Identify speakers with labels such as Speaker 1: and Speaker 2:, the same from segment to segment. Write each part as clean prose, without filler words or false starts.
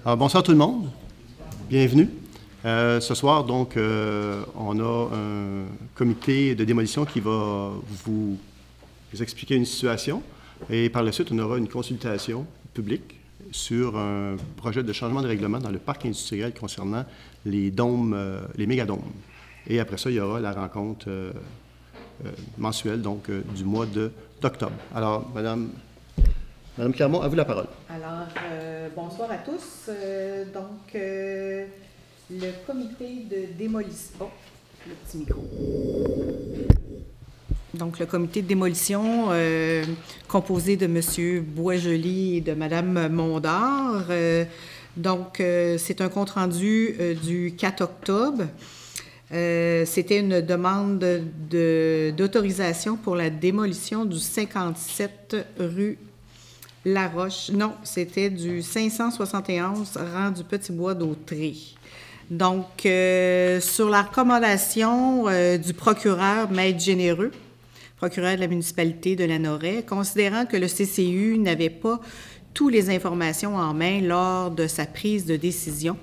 Speaker 1: Alors, bonsoir tout le monde. Bienvenue. Ce soir, donc, on a un comité de démolition qui va vous expliquer une situation et par la suite, on aura une consultation publique sur un projet de changement de règlement dans le parc industriel concernant les dômes, les mégadômes. Et après ça, il y aura la rencontre mensuelle, donc, du mois d'octobre. Alors, Madame Clermont, à vous la parole.
Speaker 2: Alors, bonsoir à tous. Le comité de démolition... Oh, le petit micro. Donc, le comité de démolition composé de M. Boisjoli et de Mme Mondard. C'est un compte-rendu du 4 octobre. C'était une demande d'autorisation pour la démolition du 57 rue Laroche. Non, c'était du 571 rang du Petit-Bois d'Autré. Donc, sur la recommandation du procureur Maître Généreux, procureur de la municipalité de Lanoraie, considérant que le CCU n'avait pas toutes les informations en main lors de sa prise de décision,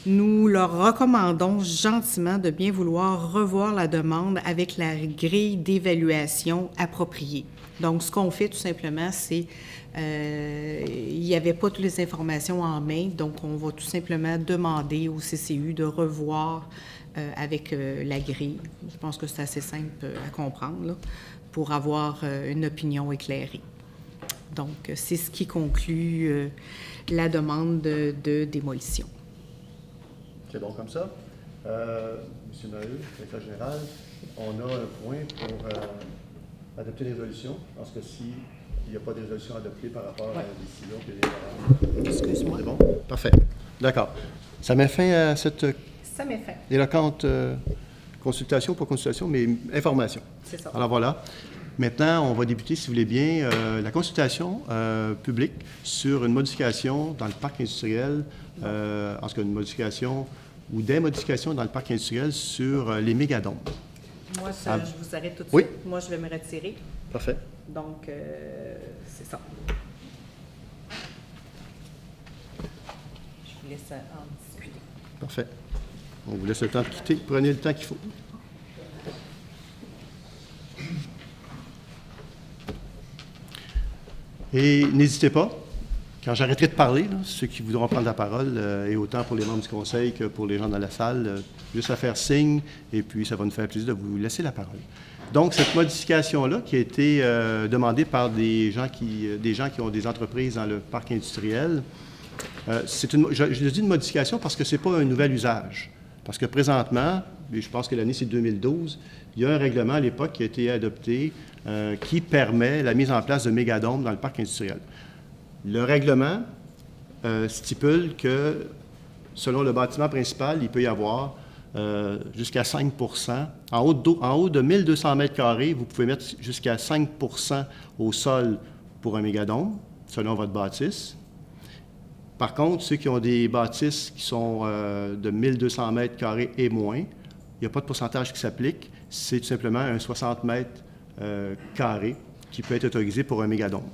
Speaker 2: nous leur recommandons gentiment de bien vouloir revoir la demande avec la grille d'évaluation appropriée. Donc, ce qu'on fait tout simplement, c'est il n'y avait pas toutes les informations en main, donc on va tout simplement demander au CCU de revoir avec la grille. Je pense que c'est assez simple à comprendre, là, pour avoir une opinion éclairée. Donc, c'est ce qui conclut la demande de démolition.
Speaker 1: C'est bon comme ça. Monsieur Maheu, secrétaire général, on a un point pour adopter les résolutions. Parce que s'il n'y a pas de résolution adoptée par rapport à la décision que les...
Speaker 2: Excuse-moi.
Speaker 1: C'est bon? Parfait. D'accord. Ça met fin à cette éloquente consultation, pas consultation, mais information.
Speaker 2: C'est ça.
Speaker 1: Alors voilà. Maintenant, on va débuter, si vous voulez bien, la consultation publique sur une modification dans le parc industriel, en ce cas, une modification ou des modifications dans le parc industriel sur les mégadômes.
Speaker 2: Moi, je vous arrête tout de suite.
Speaker 1: Oui.
Speaker 2: Moi, je vais me retirer.
Speaker 1: Parfait.
Speaker 2: Donc, c'est ça. Je vous laisse en discuter.
Speaker 1: Parfait. On vous laisse le temps de quitter. Prenez le temps qu'il faut. Et n'hésitez pas, quand j'arrêterai de parler, là, ceux qui voudront prendre la parole, et autant pour les membres du conseil que pour les gens dans la salle, juste à faire signe, et puis ça va nous faire plaisir de vous laisser la parole. Donc, cette modification-là, qui a été demandée par des gens qui ont des entreprises dans le parc industriel, je dis une modification parce que ce n'est pas un nouvel usage. Parce que présentement, et je pense que l'année c'est 2012, il y a un règlement à l'époque qui a été adopté qui permet la mise en place de mégadômes dans le parc industriel. Le règlement stipule que, selon le bâtiment principal, il peut y avoir jusqu'à 5 %. En haut de 1200 mètres carrés, vous pouvez mettre jusqu'à 5 % au sol pour un mégadôme, selon votre bâtisse. Par contre, ceux qui ont des bâtisses qui sont de 1200 mètres carrés et moins, il n'y a pas de pourcentage qui s'applique. C'est tout simplement un 60 mètres carrés qui peut être autorisé pour un mégadôme.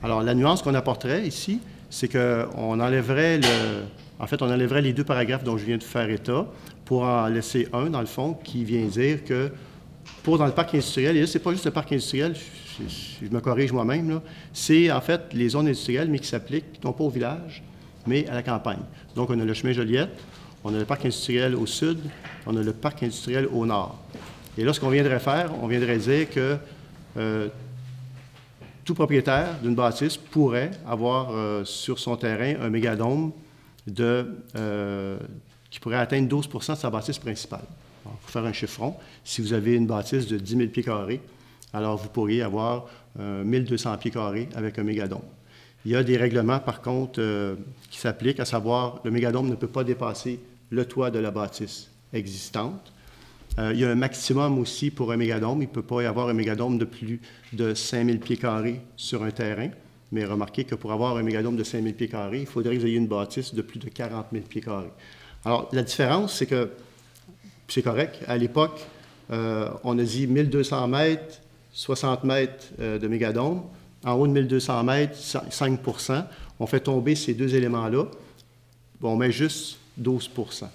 Speaker 1: Alors, la nuance qu'on apporterait ici, c'est qu'on enlèverait on enlèverait les deux paragraphes dont je viens de faire état pour en laisser un, dans le fond, qui vient dire que dans le parc industriel, et là, c'est pas juste le parc industriel, je me corrige moi-même, c'est en fait les zones industrielles, mais qui s'appliquent non pas au village, mais à la campagne. Donc, on a le chemin Joliette, on a le parc industriel au sud, on a le parc industriel au nord. Et là, ce qu'on viendrait faire, on viendrait dire que tout propriétaire d'une bâtisse pourrait avoir sur son terrain un mégadôme qui pourrait atteindre 12 % de sa bâtisse principale. Alors, pour faire un chiffron, si vous avez une bâtisse de 10 000 pieds carrés, alors vous pourriez avoir 1200 pieds carrés avec un mégadôme. Il y a des règlements, par contre, qui s'appliquent, à savoir, le mégadôme ne peut pas dépasser le toit de la bâtisse existante. Il y a un maximum aussi pour un mégadôme. Il ne peut pas y avoir un mégadôme de plus de 5 000 pieds carrés sur un terrain. Mais remarquez que pour avoir un mégadôme de 5 000 pieds carrés, il faudrait que vous ayez une bâtisse de plus de 40 000 pieds carrés. Alors, la différence, c'est que, c'est correct, à l'époque, on a dit 1200 mètres, 60 mètres de mégadôme. En haut de 1200 mètres, 5 %. on fait tomber ces deux éléments-là, on met juste 12 %.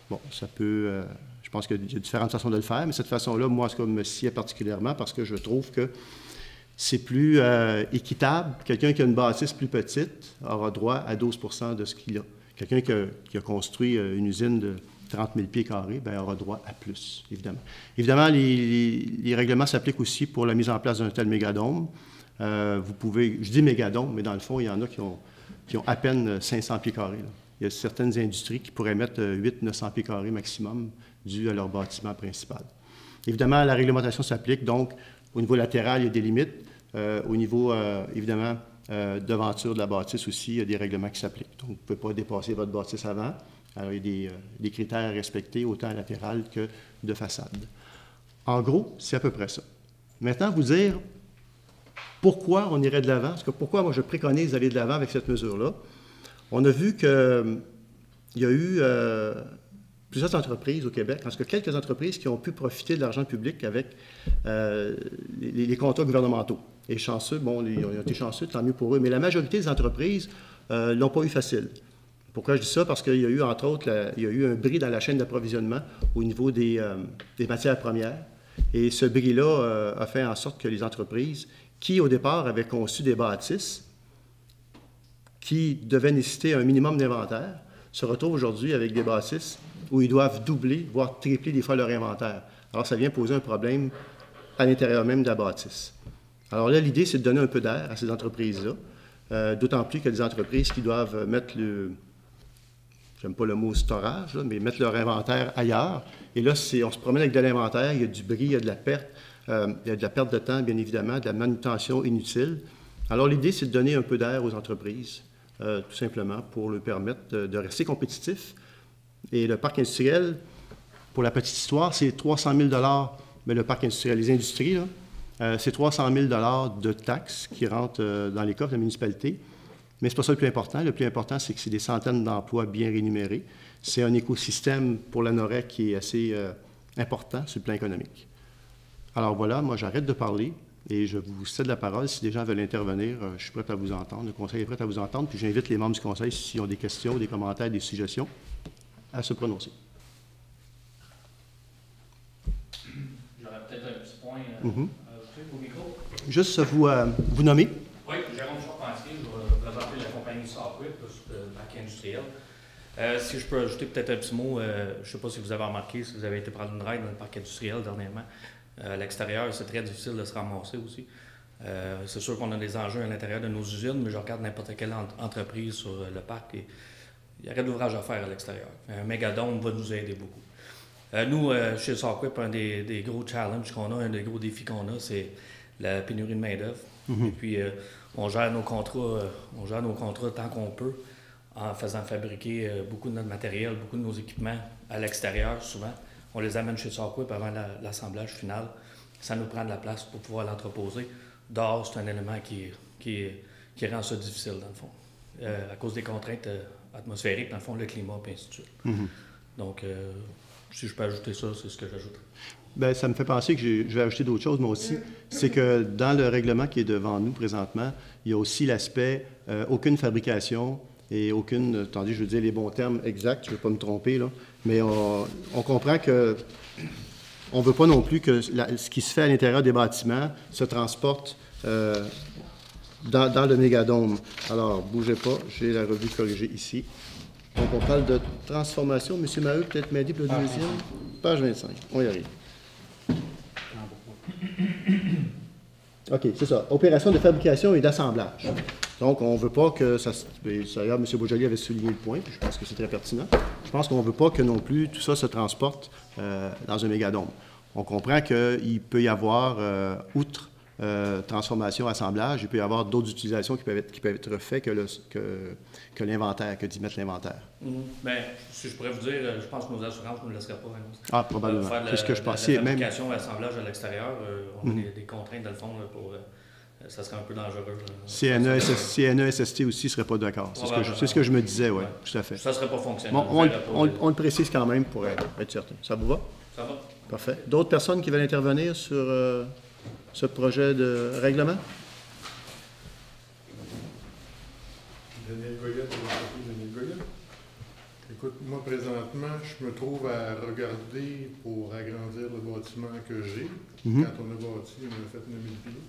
Speaker 1: Bon, ça peut... je pense qu'il y a différentes façons de le faire, mais cette façon-là, moi, ça me sied particulièrement parce que je trouve que c'est plus équitable. Quelqu'un qui a une bâtisse plus petite aura droit à 12 % de ce qu'il a. Quelqu'un qui a construit une usine de 30 000 pieds carrés, bien, aura droit à plus, évidemment. Évidemment, les règlements s'appliquent aussi pour la mise en place d'un tel mégadôme. Vous pouvez, je dis mégadôme, mais dans le fond, il y en a qui ont à peine 500 pieds carrés, là. Il y a certaines industries qui pourraient mettre 800-900 pieds carrés maximum dû à leur bâtiment principal. Évidemment, la réglementation s'applique, donc au niveau latéral, il y a des limites. Au niveau, évidemment, devanture de la bâtisse aussi, il y a des règlements qui s'appliquent. Donc, vous ne pouvez pas dépasser votre bâtisse avant. Alors, il y a des critères à respecter, autant latéral que de façade. En gros, c'est à peu près ça. Maintenant, vous dire pourquoi on irait de l'avant, parce que pourquoi moi je préconise d'aller de l'avant avec cette mesure-là. On a vu qu'il y a eu plusieurs entreprises au Québec, en tout cas quelques entreprises qui ont pu profiter de l'argent public avec les contrats gouvernementaux. Et chanceux, bon, ils ont été chanceux, tant mieux pour eux, mais la majorité des entreprises ne l'ont pas eu facile. Pourquoi je dis ça? Parce qu'il y a eu, entre autres, il y a eu un bris dans la chaîne d'approvisionnement au niveau des matières premières. Et ce bris-là a fait en sorte que les entreprises qui, au départ, avaient conçu des bâtisses qui devaient nécessiter un minimum d'inventaire, se retrouvent aujourd'hui avec des bâtisses où ils doivent doubler, voire tripler des fois leur inventaire. Alors, ça vient poser un problème à l'intérieur même de la bâtisse. Alors là, l'idée, c'est de donner un peu d'air à ces entreprises-là, d'autant plus qu'il y a des entreprises qui doivent mettre j'aime pas le mot storage, là, mais mettre leur inventaire ailleurs. Et là, on se promène avec de l'inventaire, il y a du bris, il y a de la perte, il y a de la perte de temps, bien évidemment, de la manutention inutile. Alors, l'idée, c'est de donner un peu d'air aux entreprises, tout simplement, pour leur permettre de rester compétitifs. Et le parc industriel, pour la petite histoire, c'est 300 000 mais le parc industriel, les industries, là, c'est 300 000 de taxes qui rentrent dans les coffres de la municipalité. Mais ce n'est pas ça le plus important. Le plus important, c'est que c'est des centaines d'emplois bien rémunérés. C'est un écosystème pour la NOREC qui est assez important sur le plan économique. Alors voilà, moi j'arrête de parler et je vous cède la parole. Si des gens veulent intervenir, je suis prêt à vous entendre. Le conseil est prêt à vous entendre. Puis j'invite les membres du conseil, s'ils ont des questions, des commentaires, des suggestions, à se prononcer.
Speaker 3: J'aurais peut-être un petit point à ajouter au micro.
Speaker 1: Juste vous nommer.
Speaker 3: Oui, Jérôme Charpentier, je vais présenter la compagnie Software, le parc industriel. Si je peux ajouter peut-être un petit mot, je ne sais pas si vous avez remarqué, si vous avez été prendre une ride dans le parc industriel dernièrement. À l'extérieur, c'est très difficile de se ramasser aussi. C'est sûr qu'on a des enjeux à l'intérieur de nos usines, mais je regarde n'importe quelle entreprise sur le parc et il y aurait de l'ouvrage à faire à l'extérieur. Un mégadôme va nous aider beaucoup. Nous, chez Software, un des gros challenges qu'on a, un des gros défis qu'on a, c'est la pénurie de main-d'œuvre. Et puis, on gère nos contrats tant qu'on peut en faisant fabriquer beaucoup de notre matériel, beaucoup de nos équipements à l'extérieur, souvent. On les amène chez Software avant l'assemblage final. Ça nous prend de la place pour pouvoir l'entreposer. Dehors, c'est un élément qui rend ça difficile, dans le fond. À cause des contraintes atmosphériques, dans le fond, le climat, et ainsi de suite. Donc, si je peux ajouter ça, c'est ce que j'ajoute.
Speaker 1: Bien, ça me fait penser que je vais ajouter d'autres choses, moi aussi. C'est que dans le règlement qui est devant nous présentement, il y a aussi l'aspect aucune fabrication et aucune, attendez, je veux dire les bons termes exacts, je ne vais pas me tromper, là, mais on comprend que on ne veut pas non plus que ce qui se fait à l'intérieur des bâtiments se transporte dans le mégadôme. Alors, bougez pas, j'ai la revue corrigée ici. Donc, on parle de transformation. M. Maheu, peut-être m'aider pour le deuxième. Page 25, on y arrive. OK, c'est ça. Opération de fabrication et d'assemblage. Donc, on ne veut pas que ça... D'ailleurs, M. Boisjoli avait souligné le point, puis je pense que c'est très pertinent. Je pense qu'on ne veut pas que non plus tout ça se transporte dans un mégadôme. On comprend qu'il peut y avoir, outre transformation, assemblage, il peut y avoir d'autres utilisations qui peuvent être faites que l'inventaire, que d'y mettre l'inventaire.
Speaker 3: Bien, si je pourrais vous dire, je pense que nos assurances ne nous laisseraient pas.
Speaker 1: Ah, probablement. C'est ce que je pensais.
Speaker 3: La fabrication et l'assemblage à l'extérieur, on a des contraintes, dans le fond, pour... ça serait un peu dangereux.
Speaker 1: CNE, SST aussi ne serait pas d'accord. C'est ce que je me disais, oui, tout à fait.
Speaker 3: Ça ne serait pas fonctionnel.
Speaker 1: Bon, on le précise quand même pour être certain. Ça vous va?
Speaker 3: Ça va.
Speaker 1: Parfait. D'autres personnes qui veulent intervenir sur ce projet de règlement?
Speaker 4: Daniel Goyette, de l'entreprise Daniel Goyette. Écoute, moi, présentement, je me trouve à regarder pour agrandir le bâtiment que j'ai. Quand on a bâti, on a fait 9000 pieds.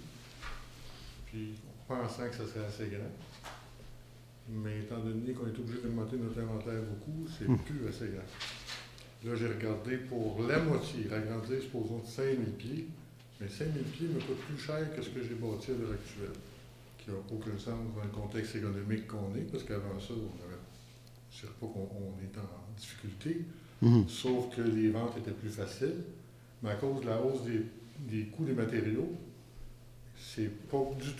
Speaker 4: Puis, pensant que ça serait assez grand. Mais étant donné qu'on est obligé d'augmenter notre inventaire beaucoup, c'est plus assez grand. Là, j'ai regardé pour la moitié, agrandir, supposons, de 5000 pieds. Mais 5000 pieds me coûte plus cher que ce que j'ai bâti à l'heure actuelle. Qui n'a aucun sens dans le contexte économique qu'on est, parce qu'avant ça, on avait. Je ne dirais pas qu'on est en difficulté, sauf que les ventes étaient plus faciles. Mais à cause de la hausse des coûts des matériaux, c'est pas du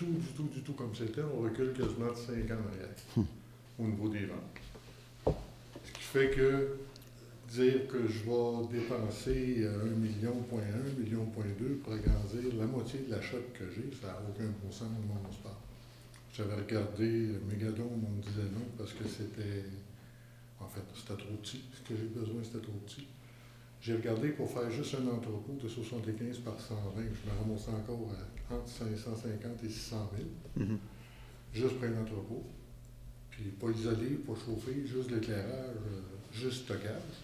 Speaker 4: tout comme c'était. On recule quasiment de 5 ans en arrière au niveau des ventes. Ce qui fait que dire que je vais dépenser 1,1 million, 1,2 million pour agrandir la moitié de l'achat que j'ai, ça n'a aucun bon sens au moment où on se parle. J'avais regardé Mégadome, on me disait non, parce que c'était... En fait, c'était trop petit. Ce que j'ai besoin, c'était trop petit. J'ai regardé pour faire juste un entrepôt de 75 par 120. Je me ramasse encore à entre 550 et 600 000. Juste pour un entrepôt. Puis pas isolé, pas chauffé, juste l'éclairage, juste stockage.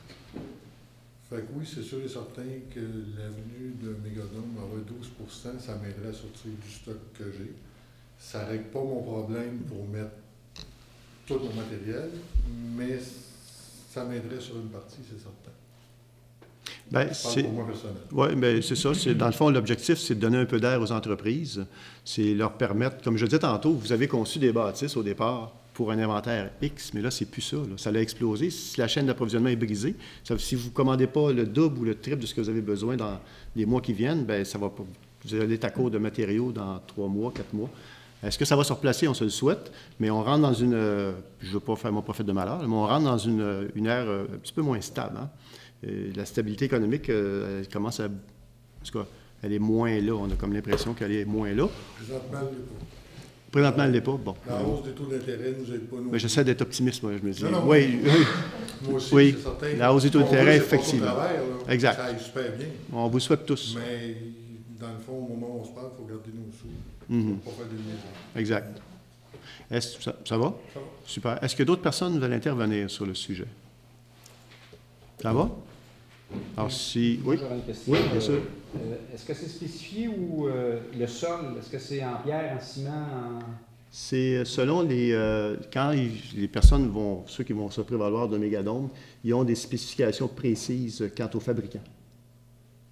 Speaker 4: Fait que oui, c'est sûr et certain que l'avenue de Mégadome avoir 12 %, ça m'aiderait à sortir du stock que j'ai. Ça ne règle pas mon problème pour mettre tout mon matériel, mais ça m'aiderait sur une partie, c'est certain.
Speaker 1: Bien,
Speaker 4: pour moi personnel.
Speaker 1: Oui, bien, c'est ça. Dans le fond, l'objectif, c'est de donner un peu d'air aux entreprises. C'est leur permettre, comme je disais tantôt, vous avez conçu des bâtisses au départ pour un inventaire X, mais là, c'est plus ça. Là. Ça a explosé. Si la chaîne d'approvisionnement est brisée, si vous ne commandez pas le double ou le triple de ce que vous avez besoin dans les mois qui viennent, bien, ça va pas, vous allez être à court de matériaux dans 3 mois, 4 mois. Est-ce que ça va se replacer? On se le souhaite, mais on rentre dans une... je ne veux pas faire mon prophète de malheur, mais on rentre dans une ère un petit peu moins stable. Hein? La stabilité économique, elle commence à... En tout cas, elle est moins là. On a comme l'impression qu'elle est moins là.
Speaker 4: Présentement, elle l'est pas.
Speaker 1: Présentement, elle l'est pas. Bon.
Speaker 4: La hausse des taux d'intérêt ne nous aide pas.
Speaker 1: Mais j'essaie d'être optimiste, moi, je me dis.
Speaker 4: Non,
Speaker 1: oui,
Speaker 4: moi aussi,
Speaker 1: oui.
Speaker 4: c'est certain.
Speaker 1: La hausse des taux d'intérêt, effectivement.
Speaker 4: Travers,
Speaker 1: exact.
Speaker 4: Ça aille super bien.
Speaker 1: On vous souhaite tous.
Speaker 4: Mais dans le fond, au moment où on se parle, il faut garder nos sous. Il ne faut pas faire des liaisons.
Speaker 1: Exact. Ça va?
Speaker 4: Ça va.
Speaker 1: Super. Est-ce que d'autres personnes veulent intervenir sur le sujet? Ça va? Alors, si... Oui?
Speaker 5: J'aurais une question.
Speaker 1: Oui, bien sûr.
Speaker 5: Est-ce que c'est spécifié ou le sol, est-ce que c'est en pierre, en ciment, en...
Speaker 1: C'est selon les... quand les personnes vont... Ceux qui vont se prévaloir de Mégadome, ils ont des spécifications précises quant aux fabricants.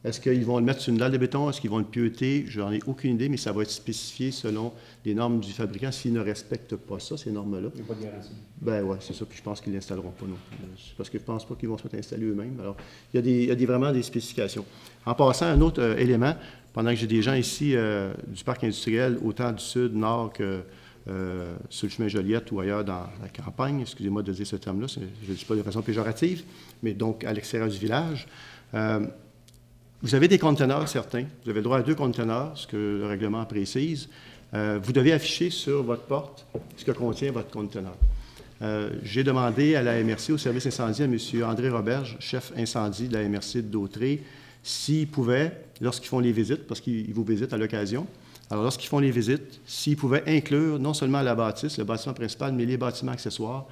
Speaker 1: Est-ce qu'ils vont le mettre sur une dalle de béton? Est-ce qu'ils vont le pieuter? Je n'en ai aucune idée, mais ça va être spécifié selon les normes du fabricant. S'ils ne respectent pas ça, ces normes-là.
Speaker 5: Il n'y a pas de garantie.
Speaker 1: Ben oui, c'est ça. Puis je pense qu'ils ne l'installeront pas non plus. Parce que je ne pense pas qu'ils vont se mettre à installer eux-mêmes. Alors, il y a vraiment des spécifications. En passant, un autre élément, pendant que j'ai des gens ici du parc industriel, autant du sud, nord que sur le chemin Joliette ou ailleurs dans la campagne, excusez-moi de dire ce terme-là, je ne le dis pas de façon péjorative, mais donc à l'extérieur du village, vous avez des conteneurs certains. Vous avez le droit à 2 conteneurs, ce que le règlement précise. Vous devez afficher sur votre porte ce que contient votre conteneur. J'ai demandé à la MRC, au service incendie, à M. André Roberge, chef incendie de la MRC de Dautré, s'ils pouvaient, lorsqu'ils font les visites, parce qu'ils vous visitent à l'occasion, alors lorsqu'ils font les visites, s'ils pouvaient inclure non seulement la bâtisse, le bâtiment principal, mais les bâtiments accessoires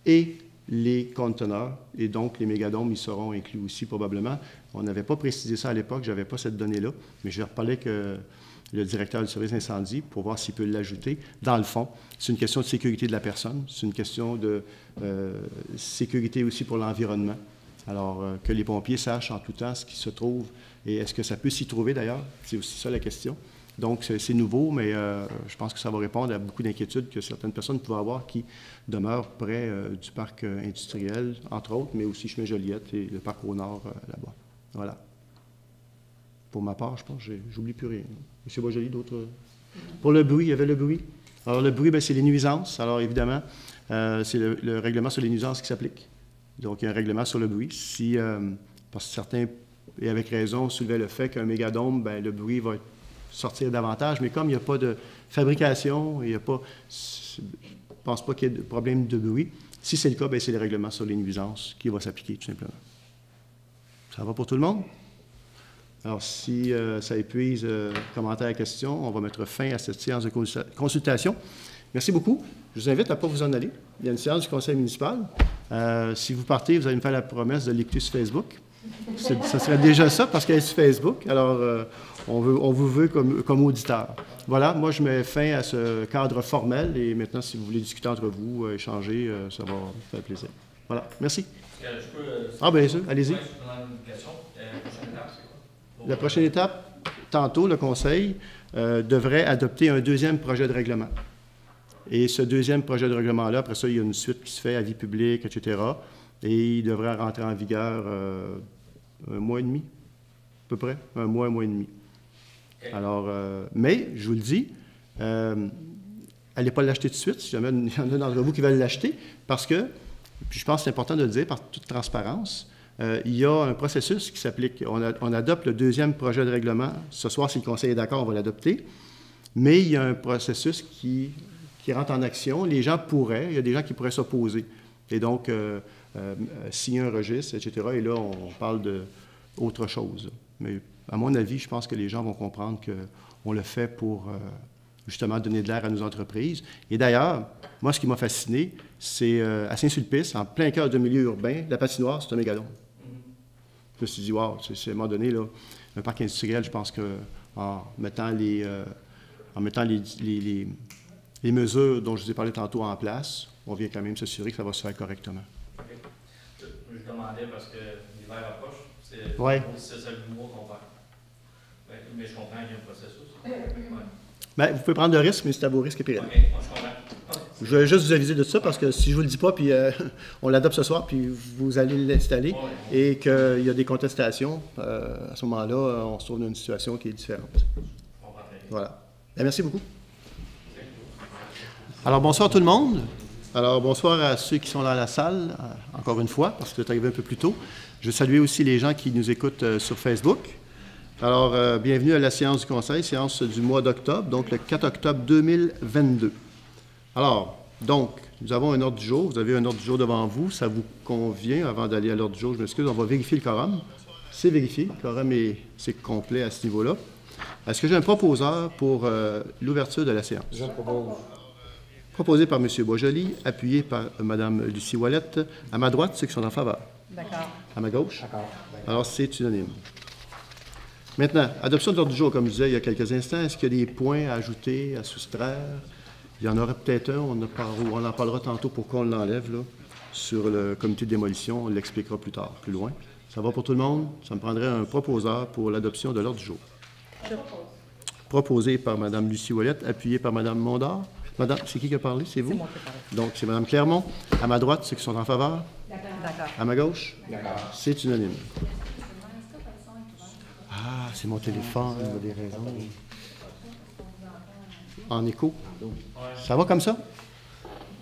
Speaker 1: et les conteneurs, et donc les mégadomes, ils seront inclus aussi probablement. On n'avait pas précisé ça à l'époque, je n'avais pas cette donnée-là, mais je vais reparler avec le directeur du service incendie pour voir s'il peut l'ajouter. Dans le fond, c'est une question de sécurité de la personne, c'est une question de sécurité aussi pour l'environnement. Alors, que les pompiers sachent en tout temps ce qui se trouve, et est-ce que ça peut s'y trouver d'ailleurs? C'est aussi ça la question. Donc, c'est nouveau, mais je pense que ça va répondre à beaucoup d'inquiétudes que certaines personnes peuvent avoir qui demeurent près du parc industriel, entre autres, mais aussi chemin Joliette et le parc au nord là-bas. Voilà. Pour ma part, je pense que j'oublie plus rien. M. Boisjoli, d'autres... Pour le bruit, il y avait le bruit. Alors, le bruit, c'est les nuisances. Alors, évidemment, c'est le règlement sur les nuisances qui s'applique. Donc, il y a un règlement sur le bruit. Si, parce que certains, et avec raison, soulevaient le fait qu'un mégadome, le bruit va sortir davantage, mais comme il n'y a pas de fabrication, il n'y a pas... Je ne pense pas qu'il y ait de problème de bruit. Si c'est le cas, c'est le règlement sur les nuisances qui va s'appliquer, tout simplement. Ça va pour tout le monde? Alors, si ça épuise commentaires et questions, on va mettre fin à cette séance de consultation. Merci beaucoup. Je vous invite à ne pas vous en aller. Il y a une séance du conseil municipal. Si vous partez, vous allez me faire la promesse de l'écouter sur Facebook. Ça serait déjà ça parce qu'elle est sur Facebook. Alors, on vous veut comme auditeur. Voilà, moi, je mets fin à ce cadre formel et maintenant, si vous voulez discuter entre vous, échanger, ça va me faire plaisir. Voilà, merci. Bien sûr, allez-y. La prochaine étape, tantôt, le conseil devrait adopter un deuxième projet de règlement. Et ce deuxième projet de règlement-là, après ça, il y a une suite qui se fait, avis public, etc. Et il devrait rentrer en vigueur un mois et demi, à peu près, un mois et demi. Alors, mais, je vous le dis, allez pas l'acheter tout de suite, si jamais il y en a d'entre vous qui veulent l'acheter, parce que, puis je pense que c'est important de le dire par toute transparence, il y a un processus qui s'applique. On adopte le deuxième projet de règlement. Ce soir, si le conseil est d'accord, on va l'adopter. Mais il y a un processus qui rentre en action. Il y a des gens qui pourraient s'opposer. Et donc, signer un registre, etc. Et là, on parle d'autre chose. Mais à mon avis, je pense que les gens vont comprendre qu'on le fait pour justement donner de l'air à nos entreprises. Et d'ailleurs, moi, ce qui m'a fasciné, c'est à Saint-Sulpice, en plein cœur de milieu urbain, la patinoire, c'est un mégalon. Je me suis dit, wow, c'est à un moment donné, là, un parc industriel, je pense qu'en mettant les mesures dont je vous ai parlé tantôt en place, on vient quand même s'assurer que ça va se faire correctement.
Speaker 3: Okay. Je demandais parce que l'hiver approche, c'est ça le mois qu'on perd. Mais je comprends qu'il y a un processus. Ouais.
Speaker 1: Bien, vous pouvez prendre le risque, mais c'est à vos risques et périls.
Speaker 3: OK, moi, je comprends.
Speaker 1: Je vais juste vous aviser de ça parce que si je ne vous le dis pas, puis on l'adopte ce soir, puis vous allez l'installer et qu'il y a des contestations, à ce moment-là, on se trouve dans une situation qui est différente. Voilà. Bien, merci beaucoup. Alors, bonsoir tout le monde. Alors, bonsoir à ceux qui sont dans la salle, encore une fois, parce que c'est arrivé un peu plus tôt. Je veux saluer aussi les gens qui nous écoutent sur Facebook. Alors, bienvenue à la séance du Conseil, séance du mois d'octobre, donc le 4 octobre 2022. Alors, donc, nous avons un ordre du jour. Vous avez un ordre du jour devant vous. Ça vous convient? Avant d'aller à l'ordre du jour, je m'excuse, on va vérifier le quorum. C'est vérifié. Le quorum c'est complet à ce niveau-là. Est-ce que j'ai un proposeur pour l'ouverture de la séance?
Speaker 5: Je propose.
Speaker 1: Proposé par M. Boisjoli, appuyé par Mme Lucie Ouellette. À ma droite, ceux qui sont en faveur.
Speaker 2: D'accord.
Speaker 1: À ma gauche?
Speaker 5: D'accord.
Speaker 1: Alors, c'est unanime. Maintenant, adoption de l'ordre du jour, comme je disais il y a quelques instants. Est-ce qu'il y a des points à ajouter, à soustraire? Il y en aurait peut-être un. On en parlera tantôt pourquoi on l'enlève, là, sur le comité de démolition. On l'expliquera plus tard, plus loin. Ça va pour tout le monde? Ça me prendrait un proposeur pour l'adoption de l'ordre du jour.
Speaker 2: Je propose.
Speaker 1: Proposé par Mme Lucie Ouellette, appuyé par Mme Mondard. Madame, c'est qui a parlé? C'est vous?
Speaker 2: C'est moi qui ai parlé.
Speaker 1: Donc, c'est Mme Clermont. À ma droite, ceux qui sont en faveur.
Speaker 2: D'accord.
Speaker 1: À ma gauche?
Speaker 5: D'accord.
Speaker 1: C'est unanime. Ah, c'est mon téléphone, il y a des raisons. En écho? Ça va comme ça?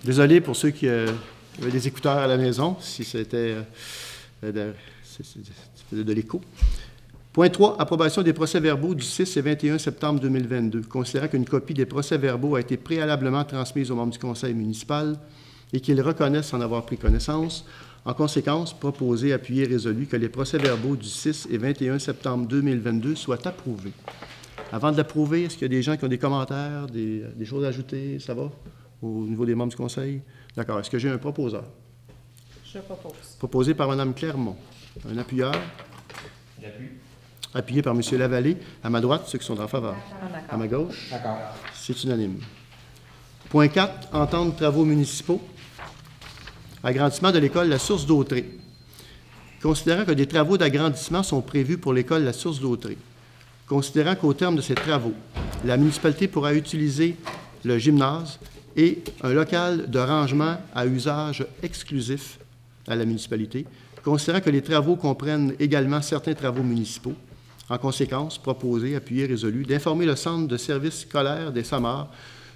Speaker 1: Désolé pour ceux qui avaient des écouteurs à la maison, si c'était de l'écho. Point 3, approbation des procès-verbaux du 6 et 21 septembre 2022. Considérant qu'une copie des procès-verbaux a été préalablement transmise aux membres du conseil municipal et qu'ils reconnaissent en avoir pris connaissance, en conséquence, proposé, appuyé et résolu que les procès-verbaux du 6 et 21 septembre 2022 soient approuvés. Avant de l'approuver, est-ce qu'il y a des gens qui ont des commentaires, des choses à ajouter? Ça va? Au niveau des membres du conseil? D'accord. Est-ce que j'ai un proposeur?
Speaker 2: Je propose.
Speaker 1: Proposé par Mme Clermont. Un appuyeur?
Speaker 3: J'appuie.
Speaker 1: Appuyé par M. Lavallée. À ma droite, ceux qui sont en faveur.
Speaker 2: D'accord.
Speaker 1: À ma gauche?
Speaker 5: D'accord.
Speaker 1: C'est unanime. Point 4, entente travaux municipaux. Agrandissement de l'école La Source d'Autrey. Considérant que des travaux d'agrandissement sont prévus pour l'école La Source d'Autrey, considérant qu'au terme de ces travaux, la municipalité pourra utiliser le gymnase et un local de rangement à usage exclusif à la municipalité, considérant que les travaux comprennent également certains travaux municipaux, en conséquence, proposé, appuyé, résolu, d'informer le centre de services scolaires des Samars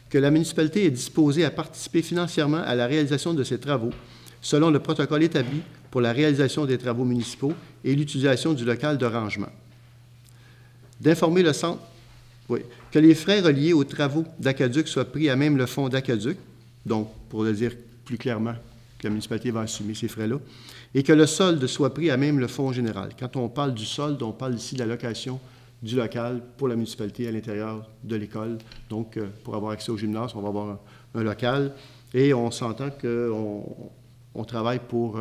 Speaker 1: que la municipalité est disposée à participer financièrement à la réalisation de ces travaux, selon le protocole établi pour la réalisation des travaux municipaux et l'utilisation du local de rangement. D'informer le centre que les frais reliés aux travaux d'Aqueduc soient pris à même le fonds d'Aqueduc, donc, pour le dire plus clairement, que la municipalité va assumer ces frais-là, et que le solde soit pris à même le fonds général. Quand on parle du solde, on parle ici de l'allocation du local pour la municipalité à l'intérieur de l'école. Donc, pour avoir accès au gymnase, on va avoir un local. Et on s'entend qu'on travaille pour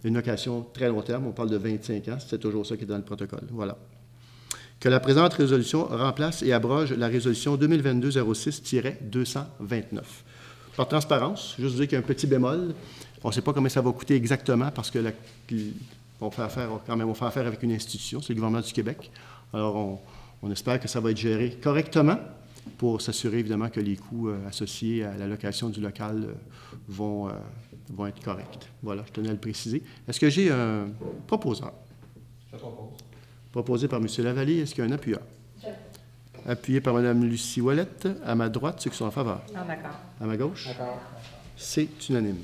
Speaker 1: une location très long terme. On parle de 25 ans. C'est toujours ça qui est dans le protocole. Voilà. Que la présente résolution remplace et abroge la résolution 2022-06-229. Par transparence, juste dire qu'il y a un petit bémol. On ne sait pas combien ça va coûter exactement parce que on fait affaire avec une institution, c'est le gouvernement du Québec. Alors, on espère que ça va être géré correctement pour s'assurer évidemment que les coûts associés à la location du local vont être corrects. Voilà, je tenais à le préciser. Est-ce que j'ai un proposeur?
Speaker 5: Je propose.
Speaker 1: Proposé par M. Lavallée. Est-ce qu'il y a un appuyeur? Appuyé par Mme Lucie Ouellette. À ma droite, ceux qui sont en faveur.
Speaker 2: Ah, d'accord.
Speaker 1: À ma gauche?
Speaker 5: D'accord.
Speaker 1: C'est unanime.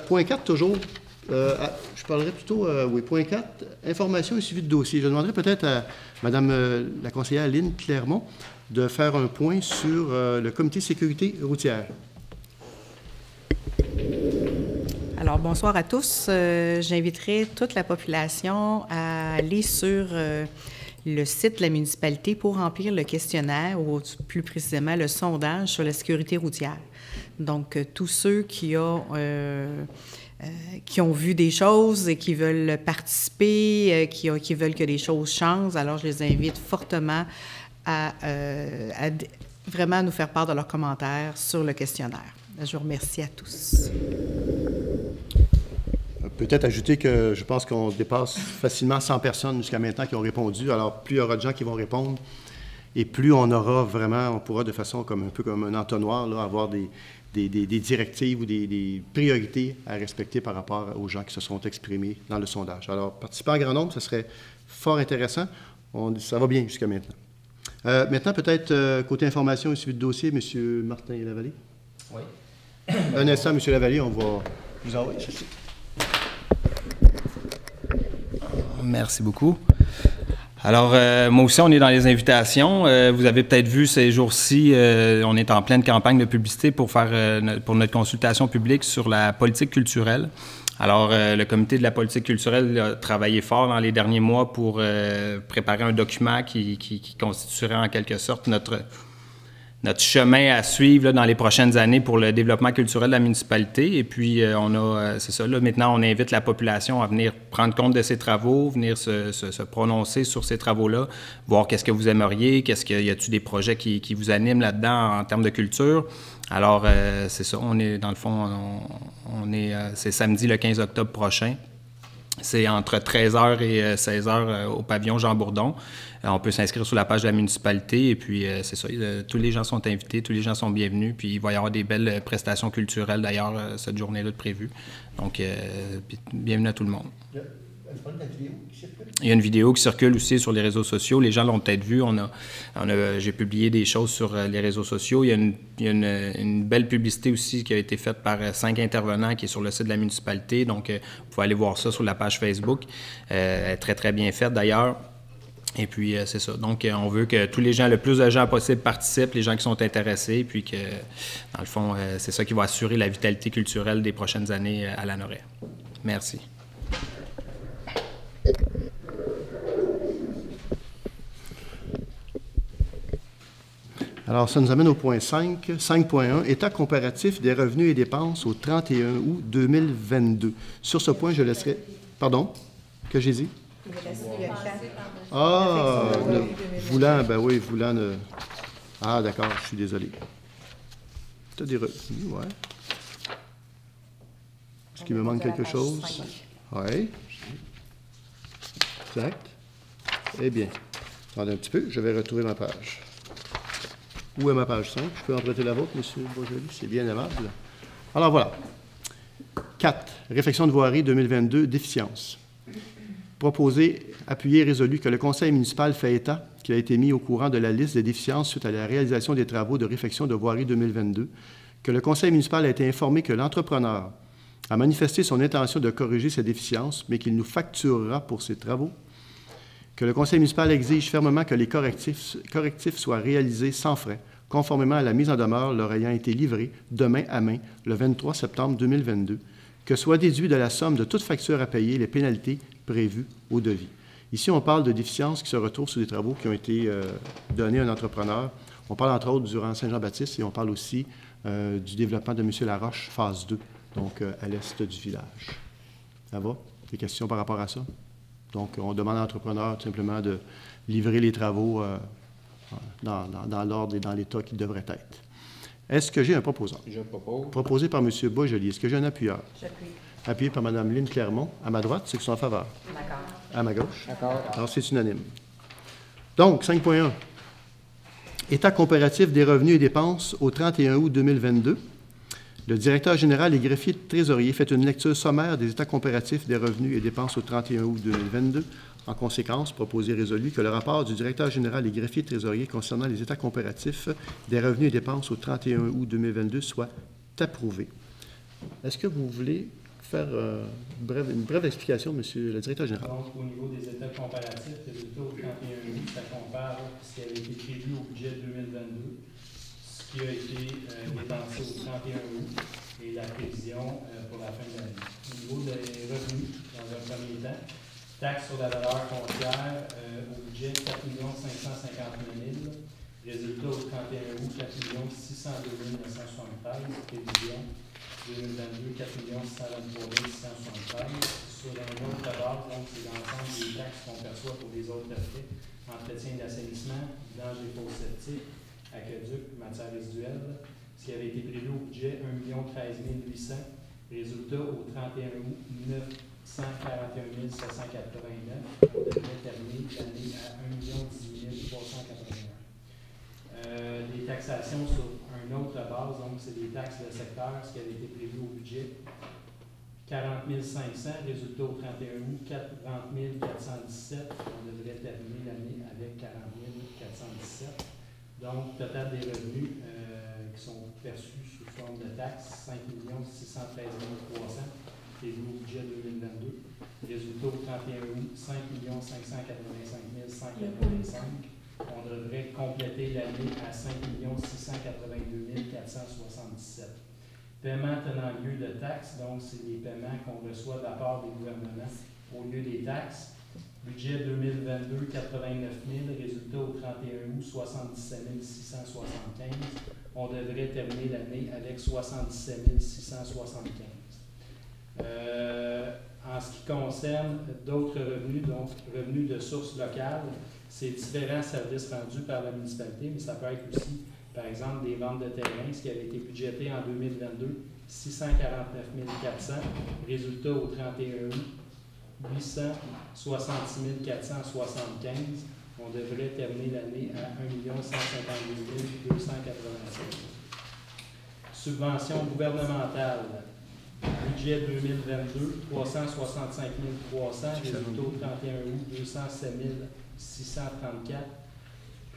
Speaker 1: Point 4, toujours. Je parlerai plutôt, oui, point 4, information et suivi de dossier. Je demanderai peut-être à Mme la conseillère Lynne Clermont de faire un point sur le comité sécurité routière.
Speaker 2: Alors, bonsoir à tous. J'inviterai toute la population à aller sur le site de la municipalité pour remplir le questionnaire, ou plus précisément le sondage sur la sécurité routière. Donc, tous ceux qui ont vu des choses et qui veulent participer, qui veulent que les choses changent, alors je les invite fortement à vraiment nous faire part de leurs commentaires sur le questionnaire. Je vous remercie à tous.
Speaker 1: Peut-être ajouter que je pense qu'on dépasse facilement 100 personnes jusqu'à maintenant qui ont répondu. Alors, plus il y aura de gens qui vont répondre et plus on pourra de façon un peu comme un entonnoir, là, avoir des directives ou des priorités à respecter par rapport aux gens qui se sont exprimés dans le sondage. Alors, participer en grand nombre, ce serait fort intéressant. Ça va bien jusqu'à maintenant. Maintenant, peut-être, côté information et suivi de dossier, M. Martin Lavallée.
Speaker 6: Oui.
Speaker 1: Un instant, M. Lavallée, on va vous envoyer ceci.
Speaker 6: Merci beaucoup. Alors, moi aussi, on est dans les invitations. Vous avez peut-être vu ces jours-ci, on est en pleine campagne de publicité pour notre consultation publique sur la politique culturelle. Alors, le comité de la politique culturelle a travaillé fort dans les derniers mois pour préparer un document qui constituerait en quelque sorte notre chemin à suivre là, dans les prochaines années pour le développement culturel de la municipalité. Et puis, c'est ça, là, maintenant, on invite la population à venir prendre compte de ces travaux, venir se prononcer sur ces travaux-là, voir qu'est-ce que vous aimeriez, y a-t-il des projets qui vous animent là-dedans en termes de culture. Alors, c'est ça, on est, dans le fond, c'est samedi le 15 octobre prochain. C'est entre 13h et 16h au pavillon Jean Bourdon. On peut s'inscrire sur la page de la municipalité et puis c'est ça, tous les gens sont invités, tous les gens sont bienvenus. Puis il va y avoir des belles prestations culturelles d'ailleurs cette journée-là de prévue. Donc, bienvenue à tout le monde. Il y a une vidéo qui circule aussi sur les réseaux sociaux. Les gens l'ont peut-être vu. J'ai publié des choses sur les réseaux sociaux. Il y a une belle publicité aussi qui a été faite par 5 intervenants qui est sur le site de la municipalité. Donc, vous pouvez aller voir ça sur la page Facebook. Elle est très, très bien faite d'ailleurs. Et puis, c'est ça. Donc, on veut que tous les gens, le plus de gens possible participent, les gens qui sont intéressés, puis que, dans le fond, c'est ça qui va assurer la vitalité culturelle des prochaines années à Lanoraie. Merci.
Speaker 1: Alors, ça nous amène au point 5, 5.1, état comparatif des revenus et dépenses au 31 août 2022. Sur ce point, je laisserai... Pardon? Que j'ai dit? Ah, voulant, ben oui, voulant... Ah, d'accord, je suis désolé. Tu as des revenus, ouais. Est-ce qu'il me manque quelque chose? Oui. Exact. Eh bien, attendez un petit peu, je vais retrouver ma page. Où est ma page 5? Je peux emprunter la vôtre, M. Boisjoli? C'est bien aimable. Alors voilà. 4. Réflexion de voirie 2022, déficience. Proposé, appuyé et résolu que le conseil municipal fait état qu'il a été mis au courant de la liste des déficiences suite à la réalisation des travaux de réfection de voirie 2022, que le conseil municipal a été informé que l'entrepreneur a manifesté son intention de corriger ces déficiences, mais qu'il nous facturera pour ces travaux, que le conseil municipal exige fermement que les correctifs soient réalisés sans frais, conformément à la mise en demeure leur ayant été livrée de main à main le 23 septembre 2022, que soit déduit de la somme de toute facture à payer les pénalités prévues au devis. Ici, on parle de déficiences qui se retrouvent sur des travaux qui ont été donnés à un entrepreneur. On parle entre autres durant Saint-Jean-Baptiste et on parle aussi du développement de M. Laroche, phase 2, donc à l'est du village. Ça va? Des questions par rapport à ça? Donc, on demande à l'entrepreneur tout simplement de livrer les travaux dans l'ordre et dans l'état qu'ils devraient être. Est-ce que j'ai un proposant?
Speaker 5: Je propose.
Speaker 1: Proposé par M. Boisjoli. Est-ce que j'ai un appuyeur?
Speaker 7: J'appuie.
Speaker 1: Appuyé par Mme Lynne Clermont. À ma droite, ceux qui sont en faveur.
Speaker 7: D'accord.
Speaker 1: À ma gauche.
Speaker 5: D'accord.
Speaker 1: Alors, c'est unanime. Donc, 5.1. État comparatif des revenus et dépenses au 31 août 2022. Le directeur général et greffier de trésorier fait une lecture sommaire des états comparatifs des revenus et dépenses au 31 août 2022. En conséquence, proposé et résolu que le rapport du directeur général et greffier de trésorier concernant les états comparatifs des revenus et dépenses au 31 août 2022 soit approuvé. Est-ce que vous voulez faire une brève explication, Monsieur le directeur général?
Speaker 8: Donc, au niveau des états comparatifs, le résultat au 31 août, ça compare ce qui avait été prévu au budget 2022, ce qui a été dépensé au 31 août et la prévision pour la fin de l'année. Au niveau des revenus, dans un premier temps, taxe sur la valeur foncière au budget 4 559 000, résultat au 31 août 4 602 973, prévision 2022, 4 623 673. Sur un autre base, donc c'est l'ensemble des taxes qu'on perçoit pour les autres frais, entretien d'assainissement, vidange des fosses septiques, aqueduc, matières résiduelles. Ce qui avait été prévu au budget, 1 13 800. Résultat au 31 août, 941 789. On devrait terminer l'année à 1 18 381. Les taxations sur une autre base, donc c'est des taxes de secteur, ce qui avait été prévu au budget. 40 500, résultat au 31 août, 40 417. On devrait terminer l'année avec 40 417. Donc, total des revenus qui sont perçus sous forme de taxes, 5 613 300, prévu au budget 2022. Résultat au 31 août, 5 585 185. On devrait compléter l'année à 5 682 477. Paiement tenant lieu de taxes, donc c'est des paiements qu'on reçoit de la part des gouvernements au lieu des taxes. Budget 2022, 89 000, résultat au 31 août, 77 675. On devrait terminer l'année avec 77 675. En ce qui concerne d'autres revenus, donc revenus de sources locales, c'est différents services rendus par la municipalité, mais ça peut être aussi, par exemple, des ventes de terrain, ce qui avait été budgété en 2022, 649 400, résultat au 31 août, 866 475. On devrait terminer l'année à 1 152 287. Subventions gouvernementales. Budget 2022, 365 300. Résultat au 31 août, 207 634.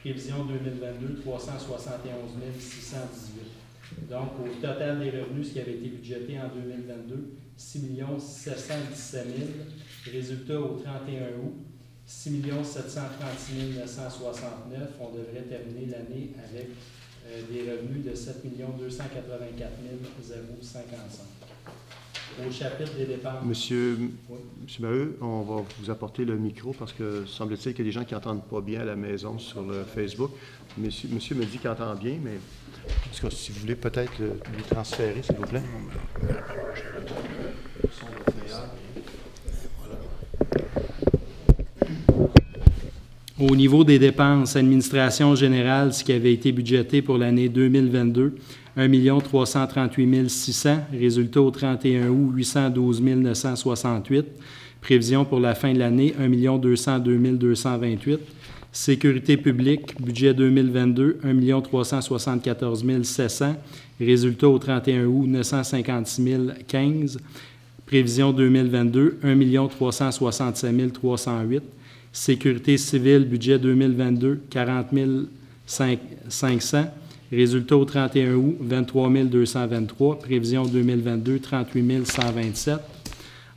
Speaker 8: Prévision 2022, 371 618. Donc, au total des revenus, ce qui avait été budgété en 2022, 6 717 000. Résultat au 31 août, 6 736 969. On devrait terminer l'année avec des revenus de 7 284 055. Au chapitre des dépenses.
Speaker 1: Monsieur Maheu, on va vous apporter le micro parce que semble-t-il qu'il y a des gens qui n'entendent pas bien à la maison sur le Facebook. Monsieur me dit qu'il entend bien, mais en tout cas, si vous voulez peut-être lui transférer, s'il vous plaît.
Speaker 8: Au niveau des dépenses, administration générale, ce qui avait été budgété pour l'année 2022, 1 338 600, résultat au 31 août, 812 968, prévision pour la fin de l'année, 1 202 228, sécurité publique, budget 2022, 1 374 700, résultat au 31 août, 956 015, prévision 2022, 1 367 308, sécurité civile, budget 2022, 40 500, résultat au 31 août, 23 223, prévision 2022, 38 127.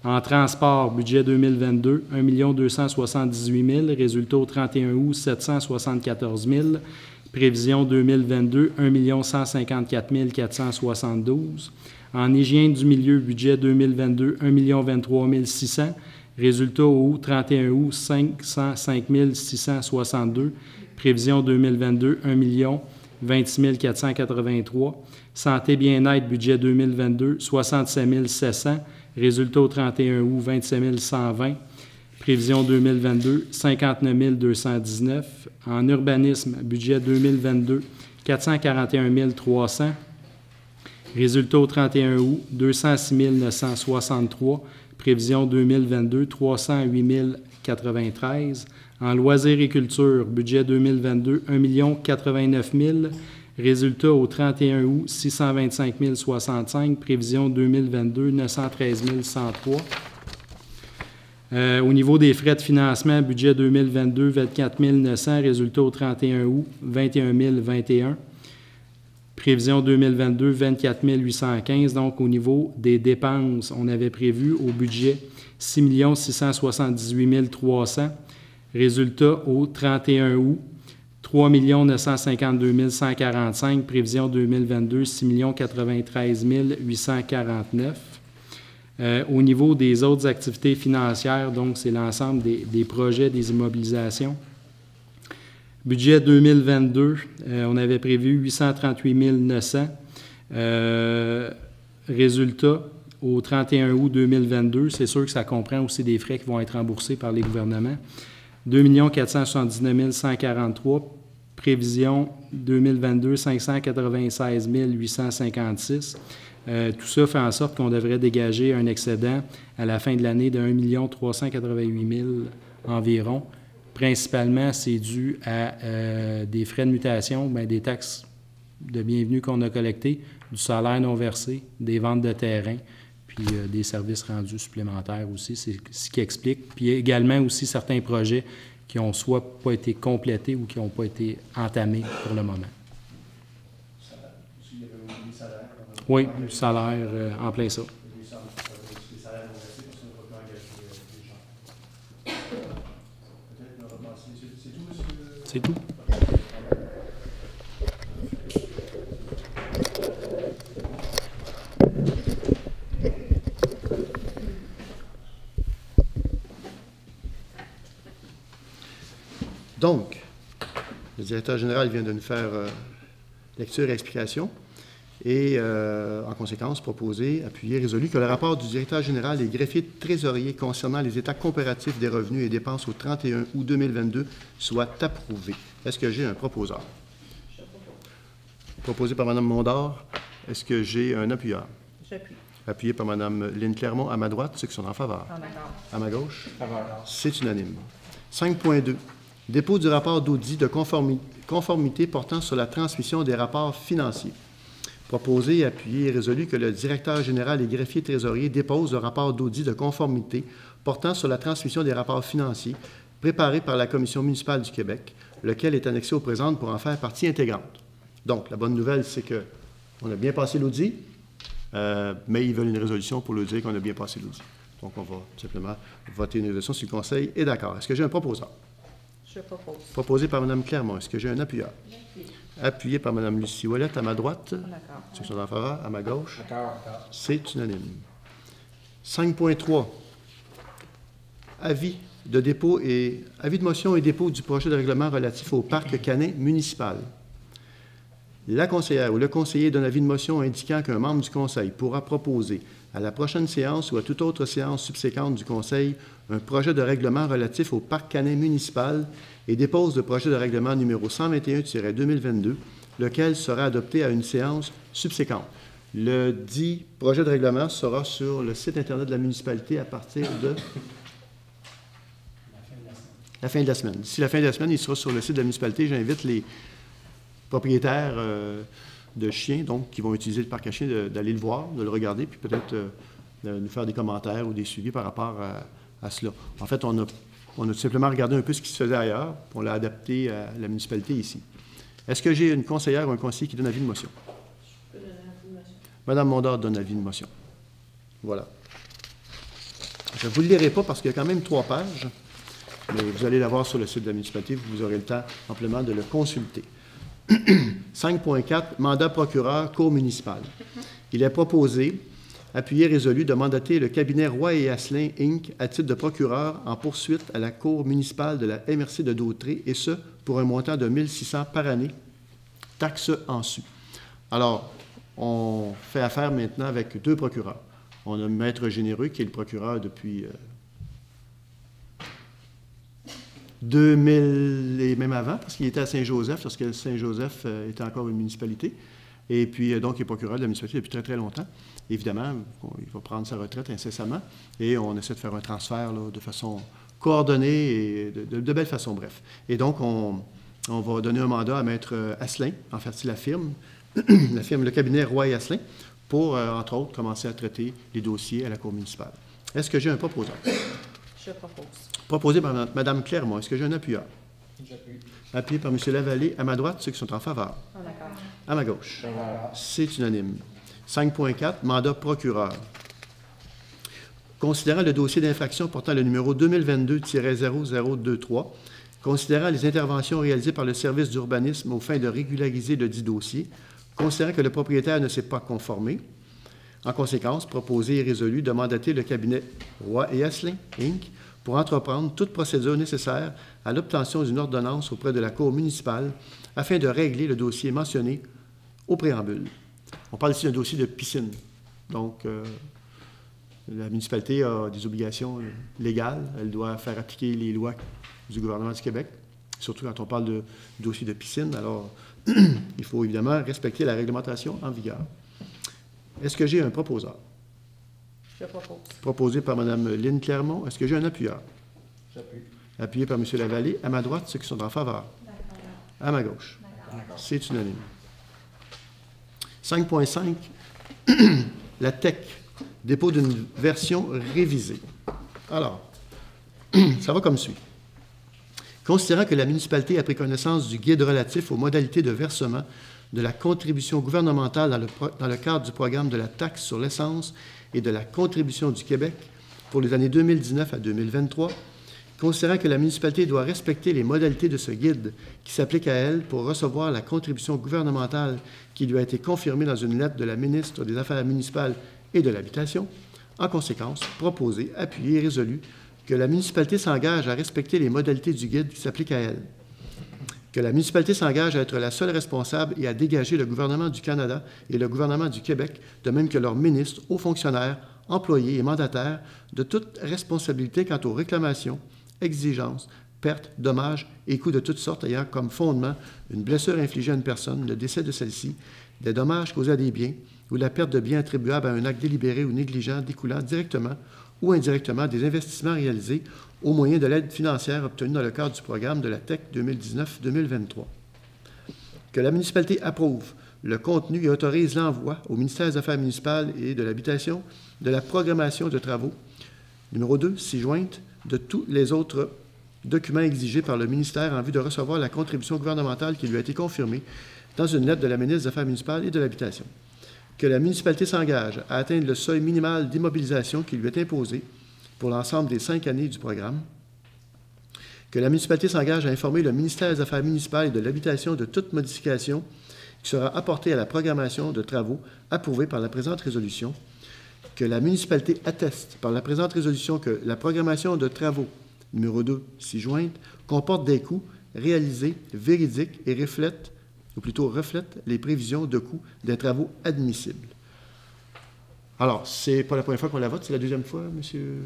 Speaker 8: En transport, budget 2022, 1 278 000, résultat au 31 août, 774 000, prévision 2022, 1 154 472. En hygiène du milieu, budget 2022, 1 23 600,
Speaker 5: Résultat au 31 août, 505 662. Prévision 2022, 1 26 483. Santé bien-être, budget 2022, 67 700. Résultat au 31 août, 27 120. Prévision 2022, 59 219. En urbanisme, budget 2022, 441 300. Résultat au 31 août, 206 963. Prévision 2022, 308 093. En loisirs et culture, budget 2022, 1 89 000. Résultat au 31 août, 625 065. Prévision 2022, 913 103. Au niveau des frais de financement, budget 2022, 24 900. Résultat au 31 août, 21 021. Prévision 2022, 24 815. Donc, au niveau des dépenses, on avait prévu au budget 6 678 300. Résultat au 31 août, 3 952 145. Prévision 2022, 6 93 849. Au niveau des autres activités financières, donc c'est l'ensemble des projets, des immobilisations. Budget 2022, on avait prévu 838 900. Résultat, au 31 août 2022, c'est sûr que ça comprend aussi des frais qui vont être remboursés par les gouvernements. 2 479 143. Prévision 2022, 596 856. Tout ça fait en sorte qu'on devrait dégager un excédent à la fin de l'année de 1 388 000 environ. Principalement, c'est dû à des frais de mutation, bien, des taxes de bienvenue qu'on a collectées, du salaire non versé, des ventes de terrain, puis des services rendus supplémentaires aussi, c'est ce qui explique. Puis également aussi certains projets qui n'ont soit pas été complétés ou qui n'ont pas été entamés pour le moment. Oui, du salaire en plein ça. C'est tout.
Speaker 1: Donc, le directeur général vient de nous faire lecture et explication et, en conséquence, proposer, appuyer, résolu que le rapport du directeur général et greffier trésorier concernant les états comparatifs des revenus et dépenses au 31 août 2022 soit approuvé. Est-ce que j'ai un proposeur? Proposé par Mme Mondor. Est-ce que j'ai un appuyeur?
Speaker 2: J'appuie.
Speaker 1: Appuyé par Mme Lynne Clermont à ma droite, ceux qui sont en faveur. À ma gauche? C'est unanime. 5.2. Dépôt du rapport d'audit de conformité portant sur la transmission des rapports financiers. Proposé, appuyé et résolu que le directeur général et greffier trésorier dépose le rapport d'audit de conformité portant sur la transmission des rapports financiers préparé par la Commission municipale du Québec, lequel est annexé au présent pour en faire partie intégrante. Donc, la bonne nouvelle, c'est qu'on a bien passé l'audit, mais ils veulent une résolution pour le dire qu'on a bien passé l'audit. Donc, on va simplement voter une résolution si le Conseil est d'accord. Est-ce que j'ai un proposeur?
Speaker 2: Je propose.
Speaker 1: Proposé par Mme Clermont. Est-ce que j'ai un appuyeur? Appuyé par Mme Lucie Ouellette à ma droite.
Speaker 2: D'accord.
Speaker 1: Ceux qui sont en faveur, à ma gauche.
Speaker 5: D'accord.
Speaker 1: C'est unanime. 5.3. Avis de motion et dépôt du projet de règlement relatif au parc canin municipal. La conseillère ou le conseiller donne avis de motion indiquant qu'un membre du conseil pourra proposer à la prochaine séance ou à toute autre séance subséquente du conseil un projet de règlement relatif au parc canin municipal et dépose le projet de règlement numéro 121-2022, lequel sera adopté à une séance subséquente. Le dit projet de règlement sera sur le site Internet de la municipalité à partir de la fin de la semaine. D'ici la fin de la semaine, il sera sur le site de la municipalité. J'invite les propriétaires de chiens, donc, qui vont utiliser le parc à chiens, d'aller le voir, de le regarder, puis peut-être de nous faire des commentaires ou des suivis par rapport à cela. En fait, on a tout simplement regardé un peu ce qui se faisait ailleurs, puis on l'a adapté à la municipalité ici. Est-ce que j'ai une conseillère ou un conseiller qui donne avis de motion? Je peux donner avis de motion. Mme Mondor donne avis de motion. Voilà. Je ne vous le lirai pas parce qu'il y a quand même 3 pages, mais vous allez l'avoir sur le site de la municipalité, vous aurez le temps amplement de le consulter. 5.4, mandat procureur, cour municipale. Il est proposé appuyé et résolu de mandater le cabinet Roy et Asselin, Inc., à titre de procureur en poursuite à la Cour municipale de la MRC de Dautré, et ce, pour un montant de 1 600 par année, taxes en su. Alors, on fait affaire maintenant avec 2 procureurs. On a Maître Généreux, qui est le procureur depuis 2000 et même avant, parce qu'il était à Saint-Joseph, lorsque Saint-Joseph était encore une municipalité. Et puis, donc, il est procureur de la municipalité depuis très, très longtemps. Évidemment, il va prendre sa retraite incessamment et on essaie de faire un transfert là, de façon coordonnée et de belle façon, bref. Et donc, on va donner un mandat à Maître Asselin, en fait, c'est la firme, le cabinet Roy et Asselin, pour, entre autres, commencer à traiter les dossiers à la Cour municipale. Est-ce que j'ai un proposeur?
Speaker 2: Je propose.
Speaker 1: Proposé par Mme Clermont. Est-ce que j'ai un appuyeur?
Speaker 8: J'appuie.
Speaker 1: Appuyé par M. Lavallée. À ma droite, ceux qui sont en faveur.
Speaker 2: D'accord.
Speaker 1: À ma gauche. C'est unanime. 5.4, mandat procureur. Considérant le dossier d'infraction portant le numéro 2022-0023, considérant les interventions réalisées par le service d'urbanisme aux fins de régulariser le dit dossier, considérant que le propriétaire ne s'est pas conformé, en conséquence, proposé et résolu de mandater le cabinet Roy et Asselin, Inc., pour entreprendre toute procédure nécessaire à l'obtention d'une ordonnance auprès de la Cour municipale afin de régler le dossier mentionné au préambule. On parle ici d'un dossier de piscine. Donc, la municipalité a des obligations légales. Elle doit faire appliquer les lois du gouvernement du Québec, surtout quand on parle de dossier de piscine. Alors, il faut évidemment respecter la réglementation en vigueur. Est-ce que j'ai un proposeur?
Speaker 2: Je propose.
Speaker 1: Proposé par Mme Lynne Clermont. Est-ce que j'ai un appuyeur?
Speaker 8: J'appuie.
Speaker 1: Appuyé par M. Lavallée. À ma droite, ceux qui sont en faveur. À ma gauche. C'est unanime. 5.5, la TEC, dépôt d'une version révisée. Alors, ça va comme suit. Considérant que la municipalité a pris connaissance du guide relatif aux modalités de versement de la contribution gouvernementale dans le cadre du programme de la taxe sur l'essence et de la contribution du Québec pour les années 2019 à 2023, considérant que la municipalité doit respecter les modalités de ce guide qui s'applique à elle pour recevoir la contribution gouvernementale qui lui a été confirmée dans une lettre de la ministre des Affaires municipales et de l'Habitation, en conséquence, proposé, appuyé et résolu que la municipalité s'engage à respecter les modalités du guide qui s'applique à elle, que la municipalité s'engage à être la seule responsable et à dégager le gouvernement du Canada et le gouvernement du Québec, de même que leurs ministres, hauts fonctionnaires, employés et mandataires, de toute responsabilité quant aux réclamations, exigences, pertes, dommages et coûts de toutes sortes ayant comme fondement une blessure infligée à une personne, le décès de celle-ci, des dommages causés à des biens ou la perte de biens attribuables à un acte délibéré ou négligent découlant directement ou indirectement des investissements réalisés au moyen de l'aide financière obtenue dans le cadre du programme de la TEC 2019-2023. Que la municipalité approuve le contenu et autorise l'envoi au ministère des Affaires municipales et de l'Habitation de la programmation de travaux, numéro 2, ci-jointe, de tous les autres documents exigés par le ministère en vue de recevoir la contribution gouvernementale qui lui a été confirmée dans une lettre de la ministre des Affaires municipales et de l'Habitation. Que la municipalité s'engage à atteindre le seuil minimal d'immobilisation qui lui est imposé pour l'ensemble des 5 années du programme. Que la municipalité s'engage à informer le ministère des Affaires municipales et de l'Habitation de toute modification qui sera apportée à la programmation de travaux approuvée par la présente résolution. Que la municipalité atteste par la présente résolution que la programmation de travaux, numéro 2, ci-jointe, comporte des coûts réalisés, véridiques et reflète les prévisions de coûts des travaux admissibles. Alors, c'est pas la première fois qu'on la vote, c'est la deuxième fois, M.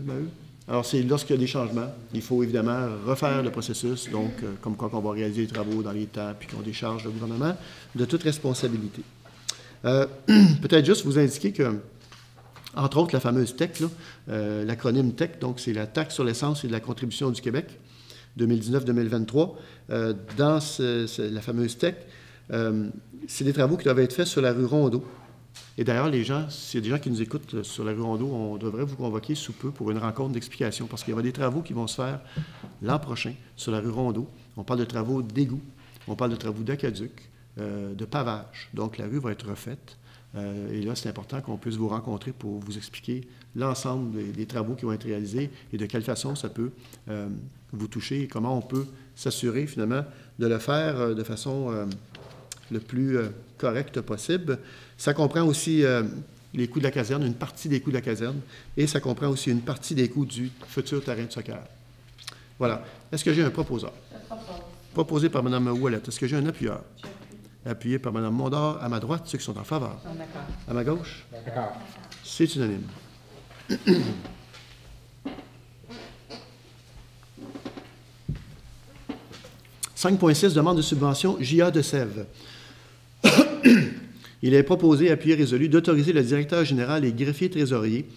Speaker 1: Maheu. Alors, c'est lorsqu'il y a des changements, il faut évidemment refaire le processus, donc comme quoi qu'on va réaliser les travaux dans les temps, puis qu'on décharge le gouvernement de toute responsabilité. Peut-être juste vous indiquer que, entre autres, la fameuse TEC, l'acronyme TEC, donc c'est la taxe sur l'essence et de la contribution du Québec, 2019-2023. Dans la fameuse TEC, c'est des travaux qui doivent être faits sur la rue Rondeau. Et d'ailleurs, s'il y a des gens qui nous écoutent sur la rue Rondeau, on devrait vous convoquer sous peu pour une rencontre d'explication, parce qu'il y aura des travaux qui vont se faire l'an prochain sur la rue Rondeau. On parle de travaux d'égout, on parle de travaux d'aqueduc, de pavage. Donc, la rue va être refaite. Et là, c'est important qu'on puisse vous rencontrer pour vous expliquer l'ensemble des travaux qui vont être réalisés et de quelle façon ça peut vous toucher et comment on peut s'assurer, finalement, de le faire de façon le plus correcte possible. Ça comprend aussi les coûts de la caserne, une partie des coûts de la caserne, et ça comprend aussi une partie des coûts du futur terrain de soccer. Voilà. Est-ce que j'ai un proposeur? Proposé par Mme Ouellette. Est-ce que j'ai un appuyeur? Appuyé par Mme Mondor. À ma droite, ceux qui sont en faveur.
Speaker 2: D'accord.
Speaker 1: À ma gauche?
Speaker 5: D'accord.
Speaker 1: C'est unanime. 5.6, demande de subvention JA de Sèvres. Il est proposé, appuyé résolu, d'autoriser le directeur général et greffier trésorier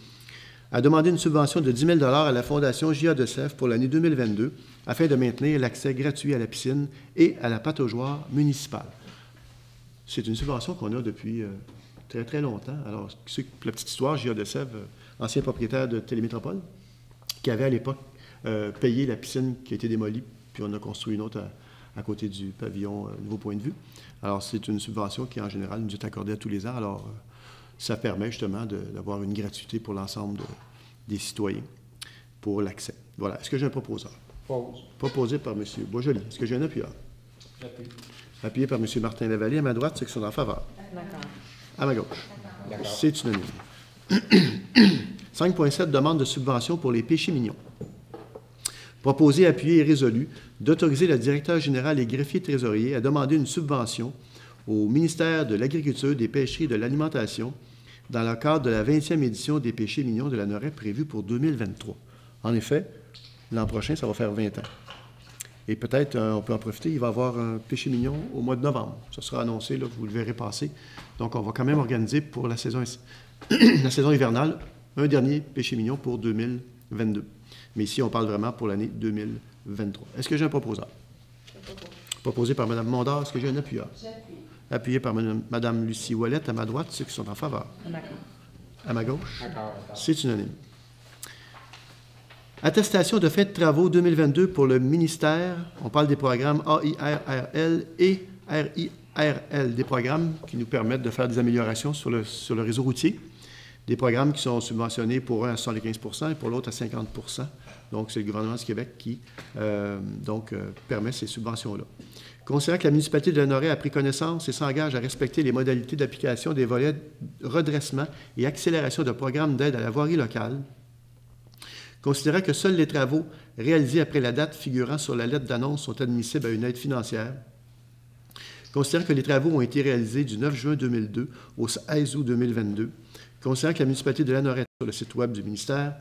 Speaker 1: à demander une subvention de 10 000 à la Fondation JA de Sèvres pour l'année 2022 afin de maintenir l'accès gratuit à la piscine et à la pataugeoire municipale. C'est une subvention qu'on a depuis très, très longtemps. Alors, pour la petite histoire, JA de Sèvres, ancien propriétaire de Télémétropole, qui avait à l'époque payé la piscine qui a été démolie, puis on a construit une autre à côté du pavillon Nouveau Point de Vue. Alors, c'est une subvention qui, en général, nous est accordée à tous les ans. Alors, ça permet justement d'avoir une gratuité pour l'ensemble des citoyens pour l'accès. Voilà. Est-ce que j'ai un proposeur? Proposé par M. Boisjoli. Est-ce que j'ai un appuyeur? Appuyé par M. Martin Lavallée. À ma droite, ceux qui sont en faveur.
Speaker 2: D'accord.
Speaker 1: À ma gauche. C'est unanime. 5.7, demande de subvention pour les péchés mignons. Proposé, appuyé et résolu d'autoriser le directeur général et greffier trésorier à demander une subvention au ministère de l'Agriculture, des Pêcheries et de l'Alimentation dans le cadre de la 20e édition des péchés mignons de la Noret prévue pour 2023. En effet, l'an prochain, ça va faire 20 ans. Et peut-être, on peut en profiter, il va y avoir un péché mignon au mois de novembre. Ça sera annoncé, là, vous le verrez passer. Donc, on va quand même organiser pour la saison hivernale un dernier péché mignon pour 2022. Mais ici, on parle vraiment pour l'année 2023. Est-ce que j'ai un proposeur? Proposé par Mme Mondor. Est-ce que j'ai un appuyeur?
Speaker 2: J'appuie.
Speaker 1: Appuyé par Mme Lucie Ouellette. À ma droite, ceux qui sont en faveur.
Speaker 2: D'accord.
Speaker 1: À ma gauche? C'est unanime. Attestation de fin de travaux 2022 pour le ministère. On parle des programmes AIRRL et RIRL, des programmes qui nous permettent de faire des améliorations sur le réseau routier. Des programmes qui sont subventionnés pour un à 75 % et pour l'autre à 50 %. Donc, c'est le gouvernement du Québec qui permet ces subventions-là. Considérant que la municipalité de la Noret a pris connaissance et s'engage à respecter les modalités d'application des volets redressement et accélération de programmes d'aide à la voirie locale, considérant que seuls les travaux réalisés après la date figurant sur la lettre d'annonce sont admissibles à une aide financière, considérant que les travaux ont été réalisés du 9 juin 2002 au 16 août 2022, considérant que la municipalité de la Noret sur le site Web du ministère,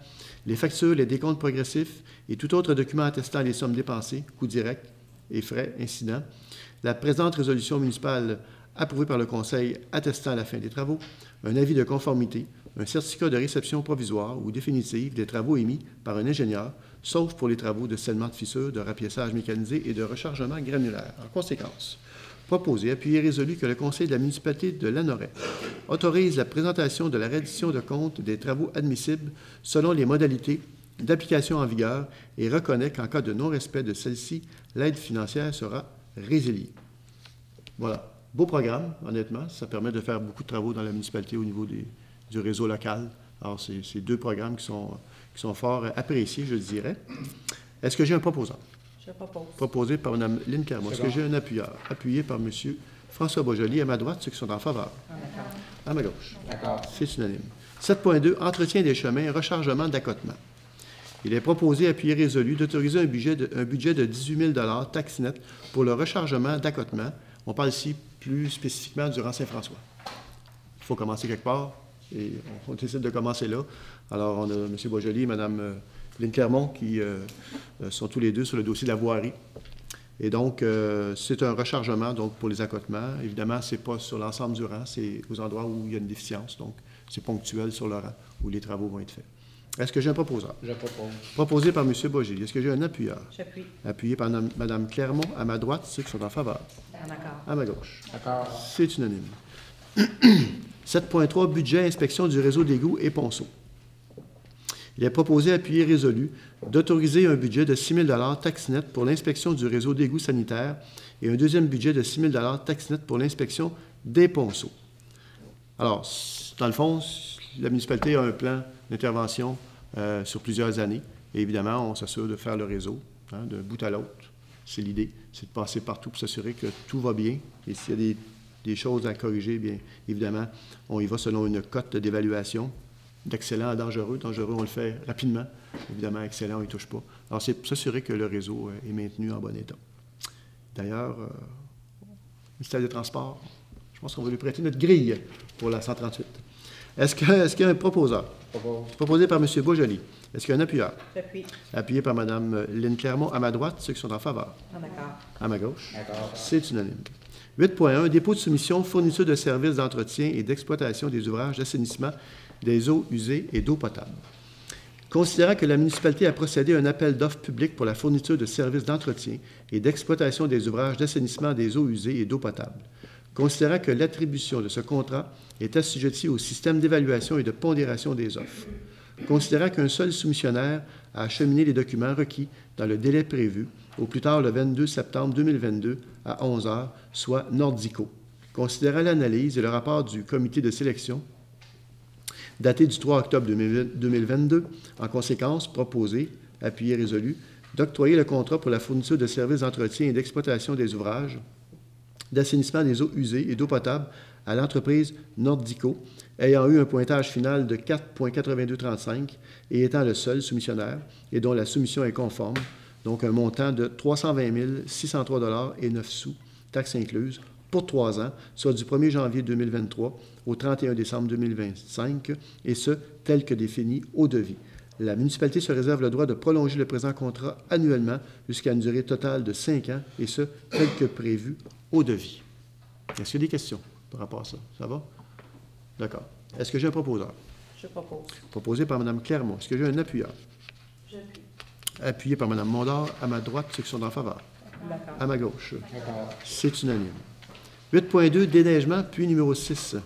Speaker 1: les factures, les décomptes progressifs et tout autre document attestant les sommes dépensées, coûts directs et frais, incidents, la présente résolution municipale approuvée par le Conseil attestant à la fin des travaux, un avis de conformité, un certificat de réception provisoire ou définitive des travaux émis par un ingénieur, sauf pour les travaux de scellement de fissures, de rapiéçage mécanisé et de rechargement granulaire. En conséquence, proposé, appuyé et résolu que le Conseil de la municipalité de la Noret autorise la présentation de la reddition de compte des travaux admissibles selon les modalités d'application en vigueur et reconnaît qu'en cas de non-respect de celle-ci, l'aide financière sera résiliée. Voilà. Beau programme, honnêtement. Ça permet de faire beaucoup de travaux dans la municipalité au niveau du réseau local. Alors, c'est deux programmes qui sont fort appréciés, je dirais. Est-ce que j'ai un proposant?
Speaker 2: Je propose.
Speaker 1: Proposé par Mme Lynne Carmon. Est-ce que j'ai un appuyeur? Appuyé par M. François Boisjoli. À ma droite, ceux qui sont en faveur. À ma gauche. C'est unanime. 7.2, entretien des chemins, rechargement d'accotement. Il est proposé, appuyé résolu, d'autoriser un budget de 18 000 taxe nette pour le rechargement d'accotement. On parle ici plus spécifiquement du rang Saint-François. Il faut commencer quelque part et on décide de commencer là. Alors, on a M. Boisjoli et Mme Lynne Clermont qui sont tous les deux sur le dossier de la voirie. Et donc, c'est un rechargement donc, pour les accotements. Évidemment, ce n'est pas sur l'ensemble du rang, c'est aux endroits où il y a une déficience. Donc, c'est ponctuel sur le rang où les travaux vont être faits. Est-ce que j'ai un proposeur?
Speaker 5: Je propose.
Speaker 1: Proposé par M. Boisjoli. Est-ce que j'ai un appuyeur?
Speaker 2: J'appuie.
Speaker 1: Appuyé par Mme Clermont. À ma droite, ceux qui sont en faveur.
Speaker 2: D'accord.
Speaker 1: À ma gauche.
Speaker 5: D'accord.
Speaker 1: C'est unanime. 7.3, budget, inspection du réseau d'égouts et ponceaux. Il est proposé, appuyé résolu, d'autoriser un budget de 6 000 taxe nette pour l'inspection du réseau d'égouts sanitaires et un deuxième budget de 6 000 taxe nette pour l'inspection des ponceaux. Alors, dans le fond, la municipalité a un plan d'intervention sur plusieurs années. Et évidemment, on s'assure de faire le réseau d'un bout à l'autre. C'est l'idée, c'est de passer partout pour s'assurer que tout va bien. Et s'il y a des des choses à corriger, bien évidemment, on y va selon une cote d'évaluation, d'excellent à dangereux. Dangereux, on le fait rapidement. Évidemment, excellent, on n'y touche pas. Alors, c'est pour s'assurer que le réseau est maintenu en bon état. D'ailleurs, le ministère des Transports, je pense qu'on va lui prêter notre grille pour la 138. Est-ce qu'il y a un proposeur? Proposé par M. Beaujoli. Est-ce qu'il y a un appuyeur?
Speaker 2: J'appuie.
Speaker 1: Appuyé par Mme Lynne Clermont. À ma droite, ceux qui sont en faveur.
Speaker 2: D'accord.
Speaker 1: À ma gauche. C'est unanime. 8.1. Dépôt de soumission, fourniture de services d'entretien et d'exploitation des ouvrages d'assainissement des eaux usées et d'eau potable. Considérant que la municipalité a procédé à un appel d'offres public pour la fourniture de services d'entretien et d'exploitation des ouvrages d'assainissement des eaux usées et d'eau potable, considérant que l'attribution de ce contrat est assujettie au système d'évaluation et de pondération des offres, considérant qu'un seul soumissionnaire a acheminé les documents requis dans le délai prévu, au plus tard le 22 septembre 2022 à 11 h, soit Nordico, considérant l'analyse et le rapport du comité de sélection daté du 3 octobre 2022, en conséquence, proposé, appuyé, résolu, d'octroyer le contrat pour la fourniture de services d'entretien et d'exploitation des ouvrages d'assainissement des eaux usées et d'eau potable à l'entreprise Nordico, ayant eu un pointage final de 4,8235 et étant le seul soumissionnaire et dont la soumission est conforme, donc un montant de 320 603 et 9 sous, taxes incluses, pour 3 ans, soit du 1er janvier 2023 au 31 décembre 2025, et ce, tel que défini au devis. La municipalité se réserve le droit de prolonger le présent contrat annuellement jusqu'à une durée totale de 5 ans, et ce, tel que prévu au devis. Est-ce qu'il y a des questions par rapport à ça? Ça va? D'accord. Est-ce que j'ai un proposeur?
Speaker 2: Je propose.
Speaker 1: Proposé par Mme Clermont. Est-ce que j'ai un appuyeur?
Speaker 2: J'appuie.
Speaker 1: Appuyé par Mme Mondor. À ma droite, ceux qui sont en faveur.
Speaker 2: D'accord.
Speaker 1: À ma gauche. C'est unanime. 8.2, déneigement, puis numéro 6.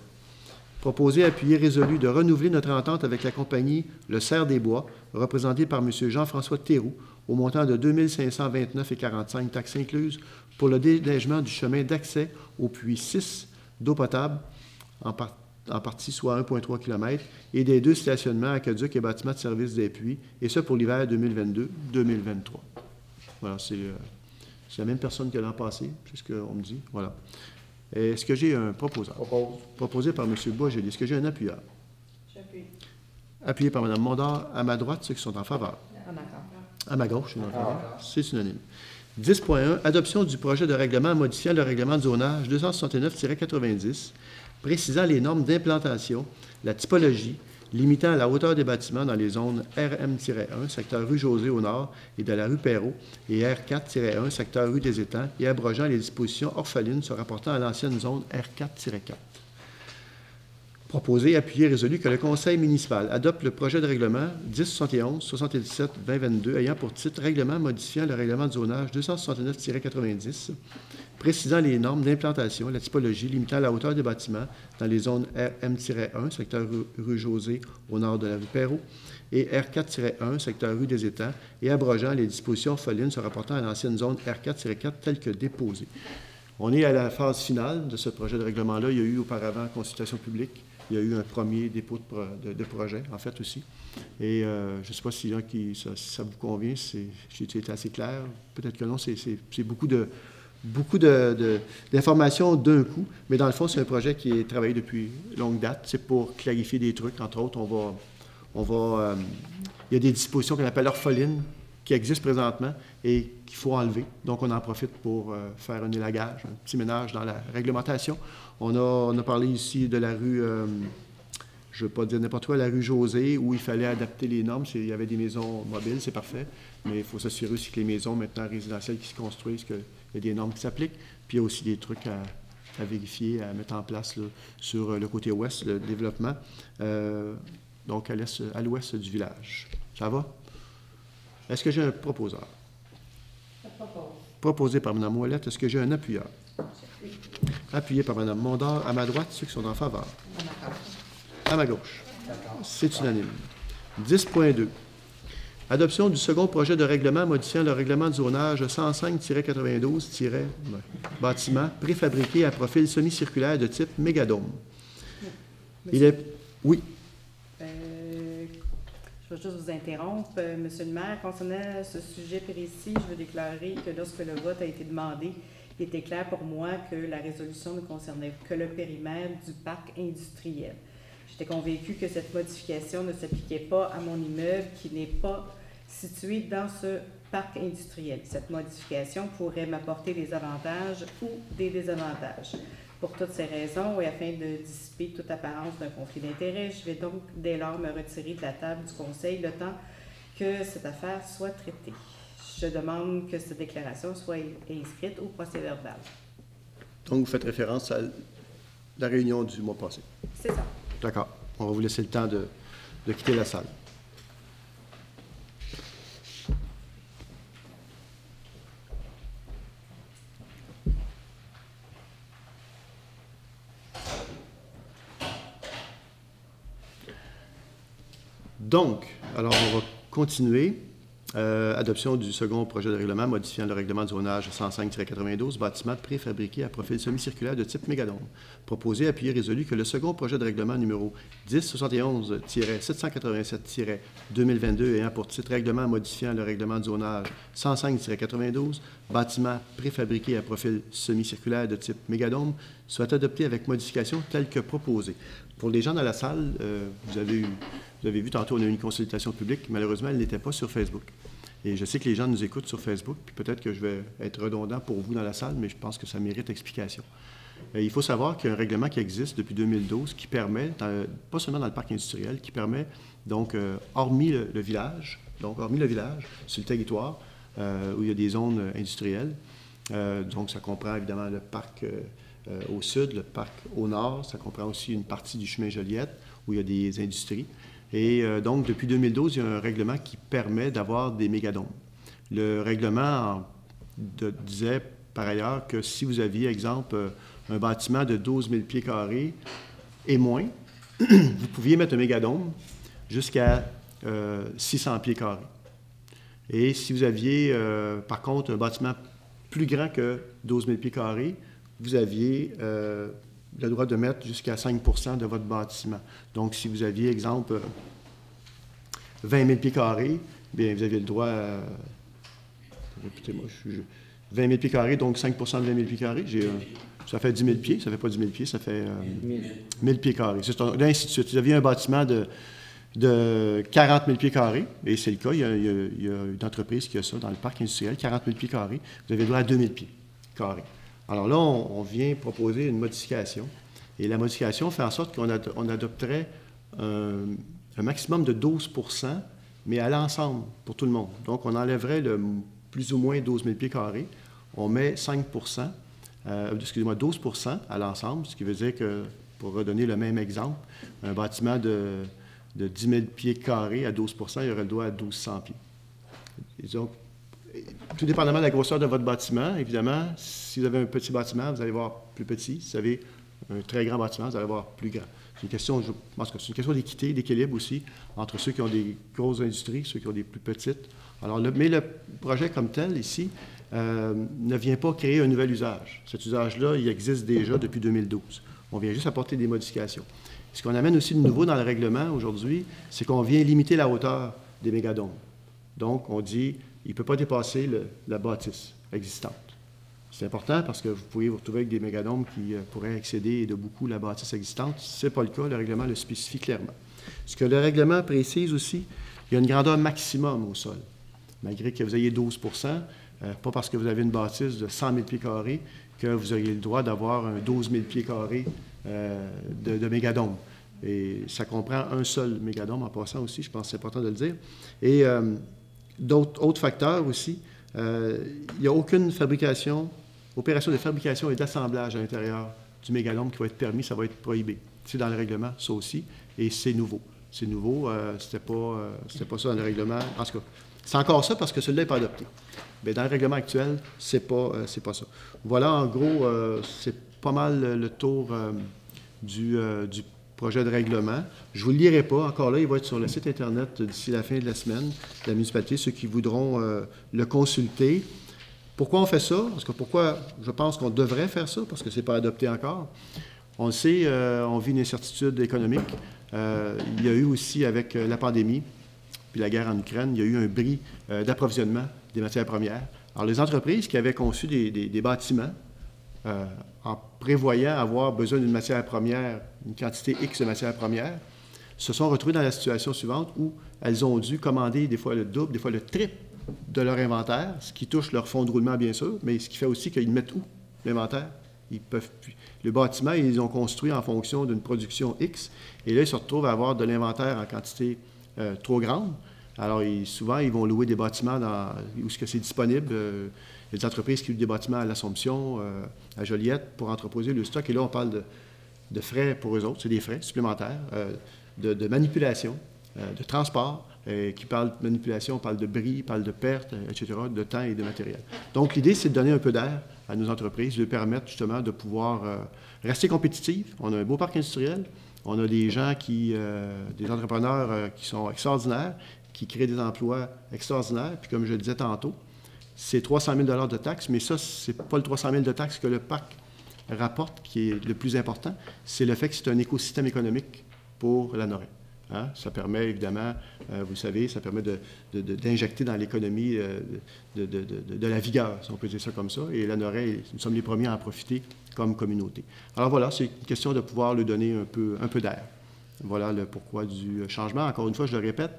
Speaker 1: Proposé, appuyé, résolu de renouveler notre entente avec la compagnie Le Cerf des Bois, représentée par M. Jean-François Théroux, au montant de 2 529,45 taxes incluses, pour le déneigement du chemin d'accès au puits 6 d'eau potable, en partie soit 1,3 km, et des 2 stationnements, aqueducs et bâtiments de service des puits, et ce pour l'hiver 2022-2023. Voilà, c'est la même personne que l'an passé, c'est ce qu'on me dit. Voilà. Est-ce que j'ai un proposeur? Proposé par M. Boisjoli. Est-ce que j'ai un appuyeur?
Speaker 2: J'appuie.
Speaker 1: Appuyé par Mme Mondor. À ma droite, ceux qui sont en faveur.
Speaker 2: D'accord.
Speaker 1: À ma gauche, en faveur. C'est unanime. 10.1. Adoption du projet de règlement modifiant le règlement de zonage 269-90, précisant les normes d'implantation, la typologie, limitant la hauteur des bâtiments dans les zones RM-1, secteur rue José au nord et de la rue Perrault, et R4-1, secteur rue des Étangs, et abrogeant les dispositions orphelines se rapportant à l'ancienne zone R4-4. Proposé, appuyé, résolu que le Conseil municipal adopte le projet de règlement 1071-77-2022 ayant pour titre Règlement modifiant le règlement de zonage 269-90, précisant les normes d'implantation, la typologie, limitant la hauteur des bâtiments dans les zones RM-1, secteur rue José au nord de la rue Perrault, et R4-1, secteur rue des Étangs, et abrogeant les dispositions orphelines se rapportant à l'ancienne zone R4-4 telle que déposée. On est à la phase finale de ce projet de règlement-là. Il y a eu auparavant consultation publique. Il y a eu un premier dépôt de projet, en fait, aussi. Et je ne sais pas si ça vous convient, j'ai été assez clair. Peut-être que non, c'est beaucoup d'informations d'un coup. Mais dans le fond, c'est un projet qui est travaillé depuis longue date. C'est pour clarifier des trucs. Entre autres, il y a des dispositions qu'on appelle orphelines qui existent présentement et qu'il faut enlever. Donc, on en profite pour faire un élagage, un petit ménage dans la réglementation. On a parlé ici de la rue, je ne veux pas dire n'importe quoi, la rue José, où il fallait adapter les normes. Il y avait des maisons mobiles, c'est parfait, mais il faut s'assurer aussi que les maisons maintenant résidentielles qui se construisent, qu'il y a des normes qui s'appliquent. Puis il y a aussi des trucs à vérifier, à mettre en place là, sur le côté ouest, le développement, donc à l'ouest du village. Ça va? Est-ce que j'ai un proposeur?
Speaker 2: Je propose.
Speaker 1: Proposé par Mme Ouellette. Est-ce que j'ai un appuyeur? Appuyé par Mme Mondor. À ma droite, ceux qui sont en faveur. À ma gauche. C'est unanime. 10.2. Adoption du second projet de règlement modifiant le règlement de zonage 105-92- bâtiment préfabriqué à profil semi-circulaire de type mégadome. Il est... Oui.
Speaker 7: Je vais juste vous interrompre. Monsieur le maire, concernant ce sujet précis, je veux déclarer que lorsque le vote a été demandé, il était clair pour moi que la résolution ne concernait que le périmètre du parc industriel. J'étais convaincue que cette modification ne s'appliquait pas à mon immeuble qui n'est pas situé dans ce parc industriel. Cette modification pourrait m'apporter des avantages ou des désavantages. Pour toutes ces raisons et afin de dissiper toute apparence d'un conflit d'intérêts, je vais donc dès lors me retirer de la table du Conseil le temps que cette affaire soit traitée. Je demande que cette déclaration soit inscrite au procès-verbal.
Speaker 1: Donc, vous faites référence à la réunion du mois passé.
Speaker 7: C'est ça.
Speaker 1: D'accord. On va vous laisser le temps de quitter la salle. Donc, alors on va continuer. Adoption du second projet de règlement modifiant le règlement de zonage 105-92, bâtiment préfabriqué à profil semi-circulaire de type mégadome. Proposé, appuyé, résolu que le second projet de règlement numéro 1071-787-2022 ayant pour titre règlement modifiant le règlement de zonage 105-92, bâtiment préfabriqué à profil semi-circulaire de type mégadome, soit adopté avec modification telle que proposée. Pour les gens dans la salle, vous avez vu tantôt, on a eu une consultation publique. Malheureusement, elle n'était pas sur Facebook. Et je sais que les gens nous écoutent sur Facebook, puis peut-être que je vais être redondant pour vous dans la salle, mais je pense que ça mérite explication. Il faut savoir qu'il y a un règlement qui existe depuis 2012 qui permet, pas seulement dans le parc industriel, qui permet, donc, hormis le village, sur le territoire, où il y a des zones industrielles, donc ça comprend évidemment le parc au sud, le parc au nord, ça comprend aussi une partie du chemin Joliette, où il y a des industries. Et donc, depuis 2012, il y a un règlement qui permet d'avoir des mégadomes. Le règlement disait, par ailleurs, que si vous aviez, exemple, un bâtiment de 12 000 pieds carrés et moins, vous pouviez mettre un mégadome jusqu'à 600 pieds carrés. Et si vous aviez, par contre, un bâtiment plus grand que 12 000 pieds carrés, vous aviez le droit de mettre jusqu'à 5 % de votre bâtiment. Donc, si vous aviez, exemple, 20 000 pieds carrés, bien, vous aviez le droit à... Écoutez-moi, 20 000 pieds carrés, donc 5 % de 20 000 pieds carrés. Ça fait 10 000 pieds, ça ne fait pas 10 000 pieds, ça fait 1000 pieds carrés. Là, ainsi de suite. Vous aviez un bâtiment de 40 000 pieds carrés, et c'est le cas, il y a une entreprise qui a ça dans le parc industriel, 40 000 pieds carrés, vous avez le droit à 2 000 pieds carrés. Alors là, on vient proposer une modification. Et la modification fait en sorte qu'on adopterait un maximum de 12 %, mais à l'ensemble, pour tout le monde. Donc, on enlèverait plus ou moins 12 000 pieds carrés. On met 5 12 % à l'ensemble, ce qui veut dire que, pour redonner le même exemple, un bâtiment de 10 000 pieds carrés à 12 % il aurait le droit à 1 200 pieds. Et donc, tout dépendamment de la grosseur de votre bâtiment, évidemment, si vous avez un petit bâtiment, vous allez voir plus petit. Si vous avez un très grand bâtiment, vous allez voir plus grand. C'est une question, je pense que c'est une question d'équité, d'équilibre aussi, entre ceux qui ont des grosses industries, ceux qui ont des plus petites. Alors, mais le projet comme tel, ici, ne vient pas créer un nouvel usage. Cet usage-là, il existe déjà depuis 2012. On vient juste apporter des modifications. Ce qu'on amène aussi de nouveau dans le règlement aujourd'hui, c'est qu'on vient limiter la hauteur des mégadomes. Donc, on dit, il ne peut pas dépasser la bâtisse existante. C'est important parce que vous pourriez vous retrouver avec des mégadomes qui pourraient excéder de beaucoup la bâtisse existante. Ce n'est pas le cas, le règlement le spécifie clairement. Ce que le règlement précise aussi, il y a une grandeur maximum au sol. Malgré que vous ayez 12 %, pas parce que vous avez une bâtisse de 100 000 pieds carrés que vous auriez le droit d'avoir un 12 000 pieds carrés de mégadome. Et ça comprend un seul mégadome en passant aussi, je pense que c'est important de le dire. Et autres facteurs aussi, il n'y a aucune opération de fabrication et d'assemblage à l'intérieur du mégadome qui va être permis, ça va être prohibé. C'est dans le règlement, ça aussi, et c'est nouveau. C'est nouveau, c'était pas ça dans le règlement. En tout cas, c'est encore ça parce que celui-là n'est pas adopté. Mais dans le règlement actuel, c'est pas ça. Voilà, en gros, c'est pas mal le tour du projet de règlement. Je ne vous le lirai pas. Encore là, il va être sur le site Internet d'ici la fin de la semaine de la municipalité, ceux qui voudront le consulter. Pourquoi on fait ça? Parce que pourquoi je pense qu'on devrait faire ça? Parce que ce n'est pas adopté encore. On le sait, on vit une incertitude économique. Il y a eu aussi, avec la pandémie puis la guerre en Ukraine, il y a eu un bris d'approvisionnement des matières premières. Alors, les entreprises qui avaient conçu des bâtiments en prévoyant avoir besoin d'une matière première, une quantité X de matière première, se sont retrouvées dans la situation suivante où elles ont dû commander des fois le double, des fois le triple de leur inventaire, ce qui touche leur fonds de roulement, bien sûr, mais ce qui fait aussi qu'ils mettent où l'inventaire? Ils peuvent plus. Le bâtiment, ils ont construit en fonction d'une production X, et là, ils se retrouvent à avoir de l'inventaire en quantité trop grande. Alors, souvent, ils vont louer des bâtiments où c'est disponible. Il y a des entreprises qui louent des bâtiments à l'Assomption, à Joliette, pour entreposer le stock. Et là, on parle de frais pour eux autres. C'est des frais supplémentaires, de manipulation, de transport. Qui parle de manipulation, parle de bris, parle de pertes, etc., de temps et de matériel. Donc, l'idée, c'est de donner un peu d'air à nos entreprises, de leur permettre justement de pouvoir rester compétitifs. On a un beau parc industriel. On a des gens des entrepreneurs qui sont extraordinaires, qui créent des emplois extraordinaires. Puis, comme je le disais tantôt, c'est 300 000 de taxes, mais ça, c'est pas le 300 000 de taxes que le parc rapporte qui est le plus important. C'est le fait que c'est un écosystème économique pour la Noret. Hein? Ça permet évidemment, vous savez, ça permet d'injecter dans l'économie de la vigueur, si on peut dire ça comme ça. Et la Noret, nous sommes les premiers à en profiter comme communauté. Alors voilà, c'est une question de pouvoir lui donner un peu d'air. Voilà le pourquoi du changement. Encore une fois, je le répète,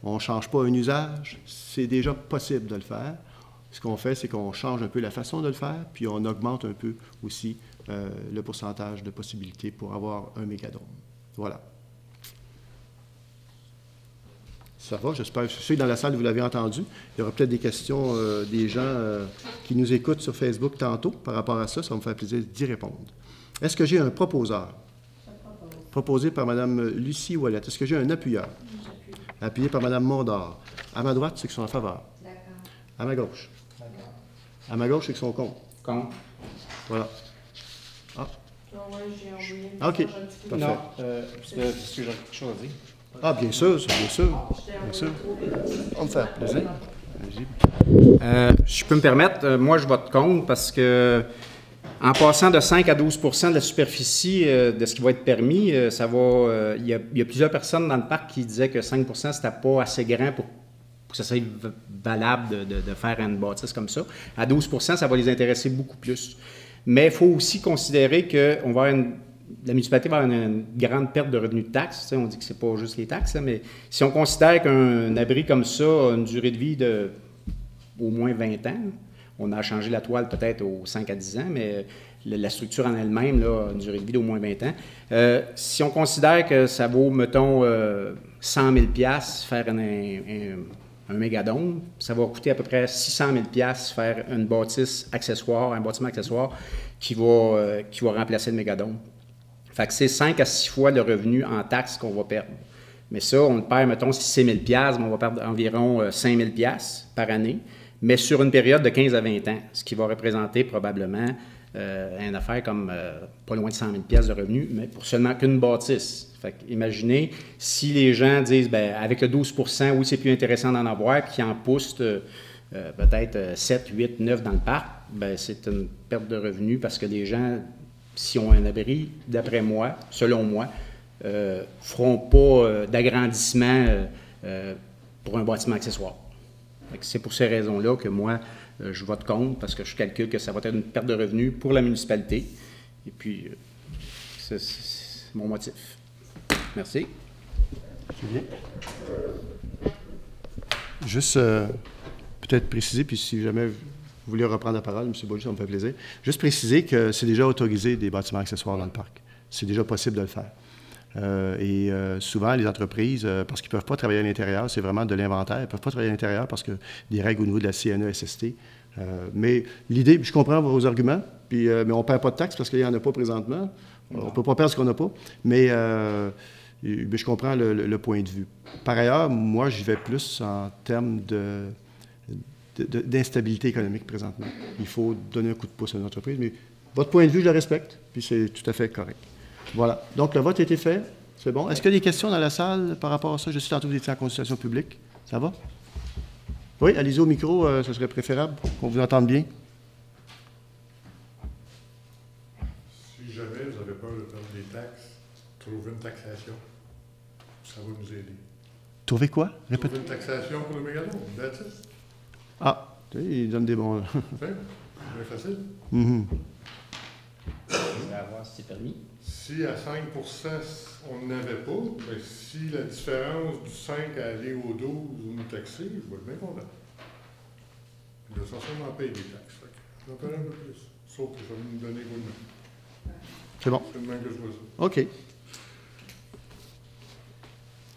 Speaker 1: on ne change pas un usage, c'est déjà possible de le faire. Ce qu'on fait, c'est qu'on change un peu la façon de le faire, puis on augmente un peu aussi le pourcentage de possibilités pour avoir un mégadome. Voilà. Ça va, j'espère. Je sais que dans la salle, vous l'avez entendu. Il y aura peut-être des questions des gens qui nous écoutent sur Facebook tantôt par rapport à ça. Ça va me faire plaisir d'y répondre. Est-ce que j'ai un proposeur? Proposé par Mme Lucie Ouellet. Est-ce que j'ai un appuyeur? Appuyé par Mme Mondor. À ma droite, c'est qui sont en faveur. D'accord. À ma gauche. D'accord. À ma gauche, c'est qui sont contre. Contre. Voilà. Ah.
Speaker 7: J'ai envoyé
Speaker 1: OK. Parfait.
Speaker 9: Non, parce que j'ai quelque chose à dire.
Speaker 1: Ah, bien sûr, bien sûr. Bien sûr. On me fait plaisir.
Speaker 9: Je peux me permettre, moi je vote contre parce que en passant de 5 à 12 % de la superficie de ce qui va être permis, ça va. Il y a plusieurs personnes dans le parc qui disaient que 5 % c'était pas assez grand pour que ça soit valable de faire une bâtisse comme ça. À 12 % ça va les intéresser beaucoup plus. Mais il faut aussi considérer qu'on va avoir la municipalité va avoir une grande perte de revenus de taxes. On dit que ce n'est pas juste les taxes, mais si on considère qu'un abri comme ça a une durée de vie de au moins 20 ans, on a changé la toile peut-être aux 5 à 10 ans, mais la structure en elle-même a une durée de vie d'au moins 20 ans. Si on considère que ça vaut, mettons, 100 000 $ faire un mégadome, ça va coûter à peu près 600 000 $ faire une bâtisse accessoire, un bâtiment accessoire qui va remplacer le mégadome. Fait que c'est 5 à 6 fois le revenu en taxes qu'on va perdre. Mais ça, on le perd, mettons, 6 000 $, mais on va perdre environ 5 000 $ par année, mais sur une période de 15 à 20 ans, ce qui va représenter probablement une affaire comme pas loin de 100 000 $ de revenus, mais pour seulement qu'une bâtisse. Fait que imaginez, si les gens disent, bien, avec le 12 % oui, c'est plus intéressant d'en avoir, puis qu'ils en poussent peut-être 7, 8, 9 dans le parc, bien, c'est une perte de revenus parce que les gens, si on a un abri, d'après moi, selon moi, ne feront pas d'agrandissement pour un bâtiment accessoire. C'est pour ces raisons-là que moi, je vote contre, parce que je calcule que ça va être une perte de revenus pour la municipalité. Et puis, c'est mon motif. Merci.
Speaker 1: Julien? Juste peut-être préciser, puis si jamais vous voulez reprendre la parole, M. Beaulieu, ça me fait plaisir. Juste préciser que c'est déjà autorisé des bâtiments accessoires dans le parc. C'est déjà possible de le faire. Souvent, les entreprises, parce qu'ils ne peuvent pas travailler à l'intérieur, c'est vraiment de l'inventaire. Ils ne peuvent pas travailler à l'intérieur parce que des règles au niveau de la CNESST. Mais l'idée, je comprends vos arguments, mais on ne perd pas de taxes parce qu'il n'y en a pas présentement. On ne peut pas perdre ce qu'on n'a pas. Mais je comprends le point de vue. Par ailleurs, moi, j'y vais plus en termes d'instabilité économique présentement. Il faut donner un coup de pouce à une entreprise, mais votre point de vue, je le respecte, puis c'est tout à fait correct. Voilà. Donc, le vote a été fait. C'est bon. Est-ce qu'il y a des questions dans la salle par rapport à ça? Je sais tantôt que vous étiez en consultation publique. Ça va? Oui, allez-y au micro, ce serait préférable qu'on vous entende bien.
Speaker 4: Si jamais vous avez peur de perdre des taxes, trouvez une taxation. Ça va nous aider.
Speaker 1: Trouver quoi? Répète.
Speaker 4: Trouver une taxation pour le mégadome. That's it.
Speaker 1: Ah, tu sais, il donne des bons...
Speaker 4: C'est bien facile.
Speaker 9: à voir si c'est permis.
Speaker 4: Si à 5 on n'avait pas, bien, si la différence du 5 à aller au 12 vous nous taxez, je vais être bien content. De toute façon, on en paye des taxes. Je vais en payer un peu plus. Sauf que ça va nous donner coup de main.
Speaker 1: C'est bon.
Speaker 4: C'est le même que je vois ça.
Speaker 1: OK.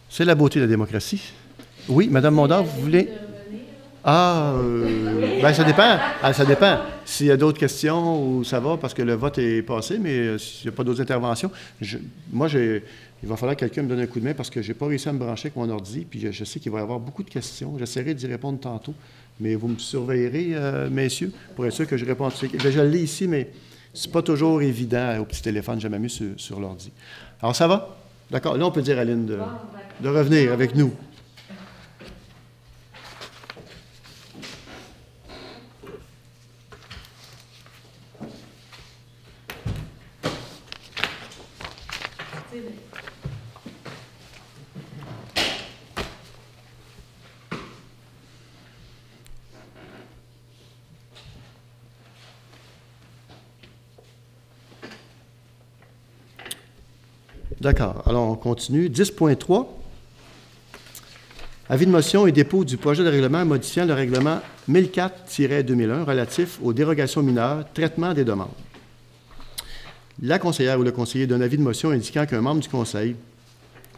Speaker 1: C'est la beauté de la démocratie. Oui, Mme Mondor, vous voulez... Ah, ben ça dépend. Ah, ça dépend. S'il y a d'autres questions, ou ça va, parce que le vote est passé, mais s'il n'y a pas d'autres interventions, il va falloir que quelqu'un me donne un coup de main parce que je n'ai pas réussi à me brancher avec mon ordi, puis je sais qu'il va y avoir beaucoup de questions. J'essaierai d'y répondre tantôt, mais vous me surveillerez, messieurs, pour être sûr que je réponds à tout. Je l'ai ici, mais ce n'est pas toujours évident au petit téléphone. J'ai jamais mis sur l'ordi. Alors, ça va? D'accord. Là, on peut dire à Aline de revenir avec nous. D'accord. Alors, on continue. 10.3. Avis de motion et dépôt du projet de règlement modifiant le règlement 1004-2001 relatif aux dérogations mineures, traitement des demandes. La conseillère ou le conseiller donne avis de motion indiquant qu'un membre du conseil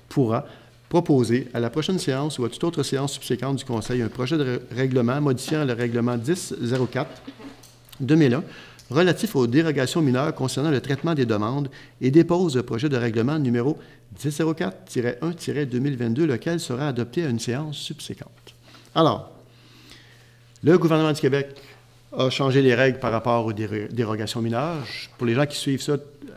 Speaker 1: pourra proposer à la prochaine séance ou à toute autre séance subséquente du conseil un projet de règlement modifiant le règlement 1004-2001 relatif aux dérogations mineures concernant le traitement des demandes et dépose le projet de règlement numéro 1004-1-2022, lequel sera adopté à une séance subséquente. Alors, le gouvernement du Québec a changé les règles par rapport aux dérogations mineures. Pour les gens qui suivent ça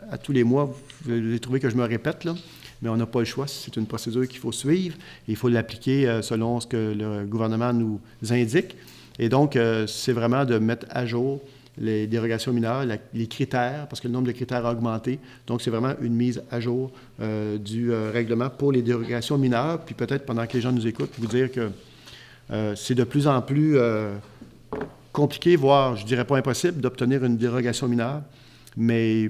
Speaker 1: à tous les mois, vous allez trouver que je me répète, là, mais on n'a pas le choix. C'est une procédure qu'il faut suivre. Il faut l'appliquer selon ce que le gouvernement nous indique. Et donc, c'est vraiment de mettre à jour les dérogations mineures, les critères, parce que le nombre de critères a augmenté. Donc, c'est vraiment une mise à jour du règlement pour les dérogations mineures. Puis peut-être, pendant que les gens nous écoutent, vous dire que c'est de plus en plus compliqué, voire, je ne dirais pas impossible, d'obtenir une dérogation mineure, mais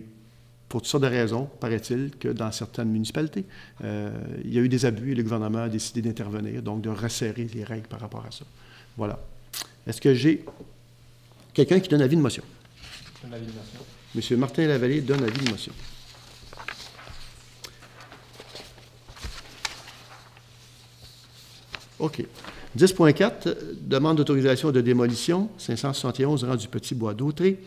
Speaker 1: pour toutes sortes de raisons, paraît-il que dans certaines municipalités, il y a eu des abus et le gouvernement a décidé d'intervenir, donc de resserrer les règles par rapport à ça. Voilà. Est-ce que j'ai quelqu'un qui donne avis de motion?
Speaker 6: Donne avis de motion.
Speaker 1: M. Martin Lavallée donne avis de motion. OK. 10.4, demande d'autorisation de démolition, 571 rang du Petit-Bois-d'Autré.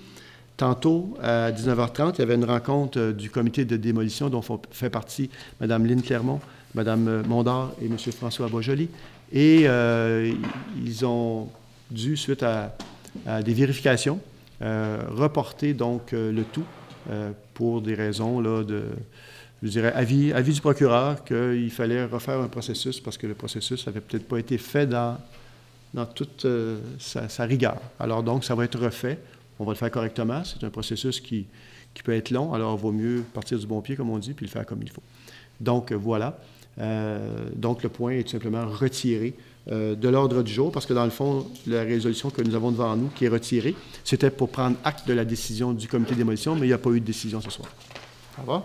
Speaker 1: Tantôt, à 19h30, il y avait une rencontre du comité de démolition dont fait partie Mme Lynne Clermont, Mme Mondor et M. François Boisjoli. Et ils ont dû, suite à des vérifications, reporter donc le tout pour des raisons là, je dirais, avis du procureur qu'il fallait refaire un processus parce que le processus n'avait peut-être pas été fait dans toute sa rigueur. Alors donc, ça va être refait. On va le faire correctement. C'est un processus qui peut être long, alors il vaut mieux partir du bon pied, comme on dit, puis le faire comme il faut. Donc, voilà. Donc, le point est tout simplement retiré de l'ordre du jour, parce que dans le fond, la résolution que nous avons devant nous, qui est retirée, c'était pour prendre acte de la décision du comité de démolition, mais il n'y a pas eu de décision ce soir. Ça va?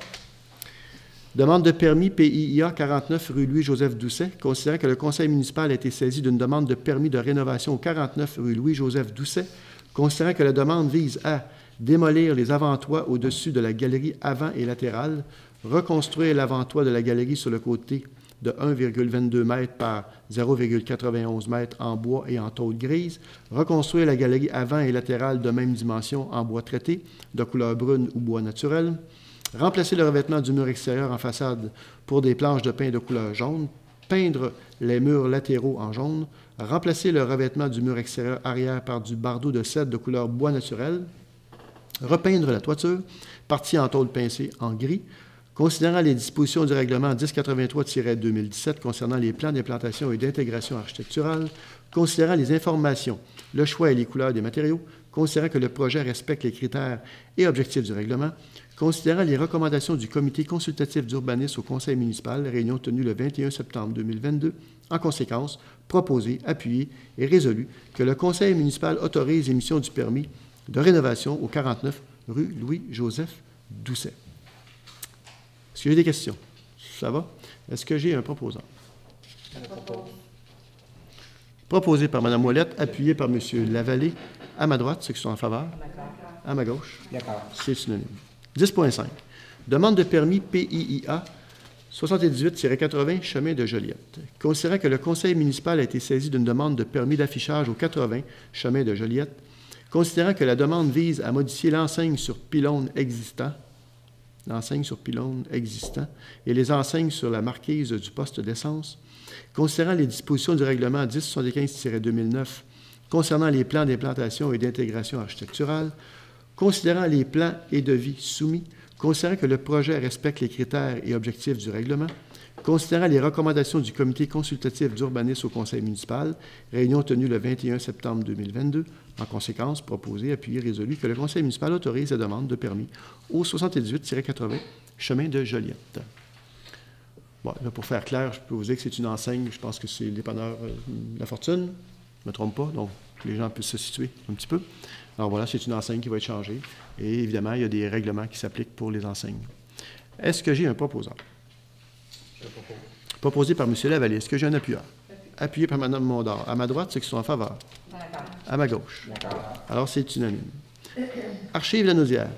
Speaker 1: Demande de permis PIA 49 rue Louis-Joseph Doucet. Considérant que le conseil municipal a été saisi d'une demande de permis de rénovation au 49 rue Louis-Joseph Doucet, considérant que la demande vise à démolir les avant-toits au-dessus de la galerie avant et latérale, reconstruire l'avant-toit de la galerie sur le côté de 1,22 m par 0,91 m en bois et en tôle grise, reconstruire la galerie avant et latérale de même dimension en bois traité, de couleur brune ou bois naturel, remplacer le revêtement du mur extérieur en façade pour des planches de pin de couleur jaune, peindre les murs latéraux en jaune, remplacer le revêtement du mur extérieur arrière par du bardeau de cèdre de couleur bois naturel, repeindre la toiture, partie en tôle pincée en gris, considérant les dispositions du règlement 1083-2017 concernant les plans d'implantation et d'intégration architecturale, considérant les informations, le choix et les couleurs des matériaux, considérant que le projet respecte les critères et objectifs du règlement, considérant les recommandations du comité consultatif d'urbanisme au conseil municipal, réunion tenue le 21 septembre 2022, en conséquence, proposé, appuyé et résolu que le conseil municipal autorise l'émission du permis de rénovation au 49 rue Louis-Joseph Doucet. Est-ce que j'ai des questions? Ça va? Est-ce que j'ai un proposant? Proposé par Mme Ouellette, appuyé par M. Lavallée. À ma droite, ceux qui sont en faveur. À ma gauche. C'est unanime. 10.5. Demande de permis PIIA 78-80, chemin de Joliette. Considérant que le conseil municipal a été saisi d'une demande de permis d'affichage au 80, chemin de Joliette, considérant que la demande vise à modifier l'enseigne sur pylône existant, et les enseignes sur la marquise du poste d'essence, considérant les dispositions du règlement 1075-2009 concernant les plans d'implantation et d'intégration architecturale, considérant les plans et devis soumis, considérant que le projet respecte les critères et objectifs du règlement, considérant les recommandations du comité consultatif d'urbanisme au conseil municipal, réunion tenue le 21 septembre 2022, en conséquence, proposé, appuyé, résolu que le conseil municipal autorise la demande de permis au 78-80, chemin de Joliette. Bon, là, pour faire clair, je peux vous dire que c'est une enseigne, je pense que c'est le dépanneur La Fortune, je ne me trompe pas, donc les gens peuvent se situer un petit peu. Alors voilà, c'est une enseigne qui va être changée. Et évidemment, il y a des règlements qui s'appliquent pour les enseignes. Est-ce que j'ai un proposant? Je propose. Proposé par M. Lavallée. Est-ce que j'ai un appuyeur? Appuyé par Mme Mondor. À ma droite, ceux qui sont en faveur. À ma gauche. Alors, c'est unanime. Archives Lanaudière.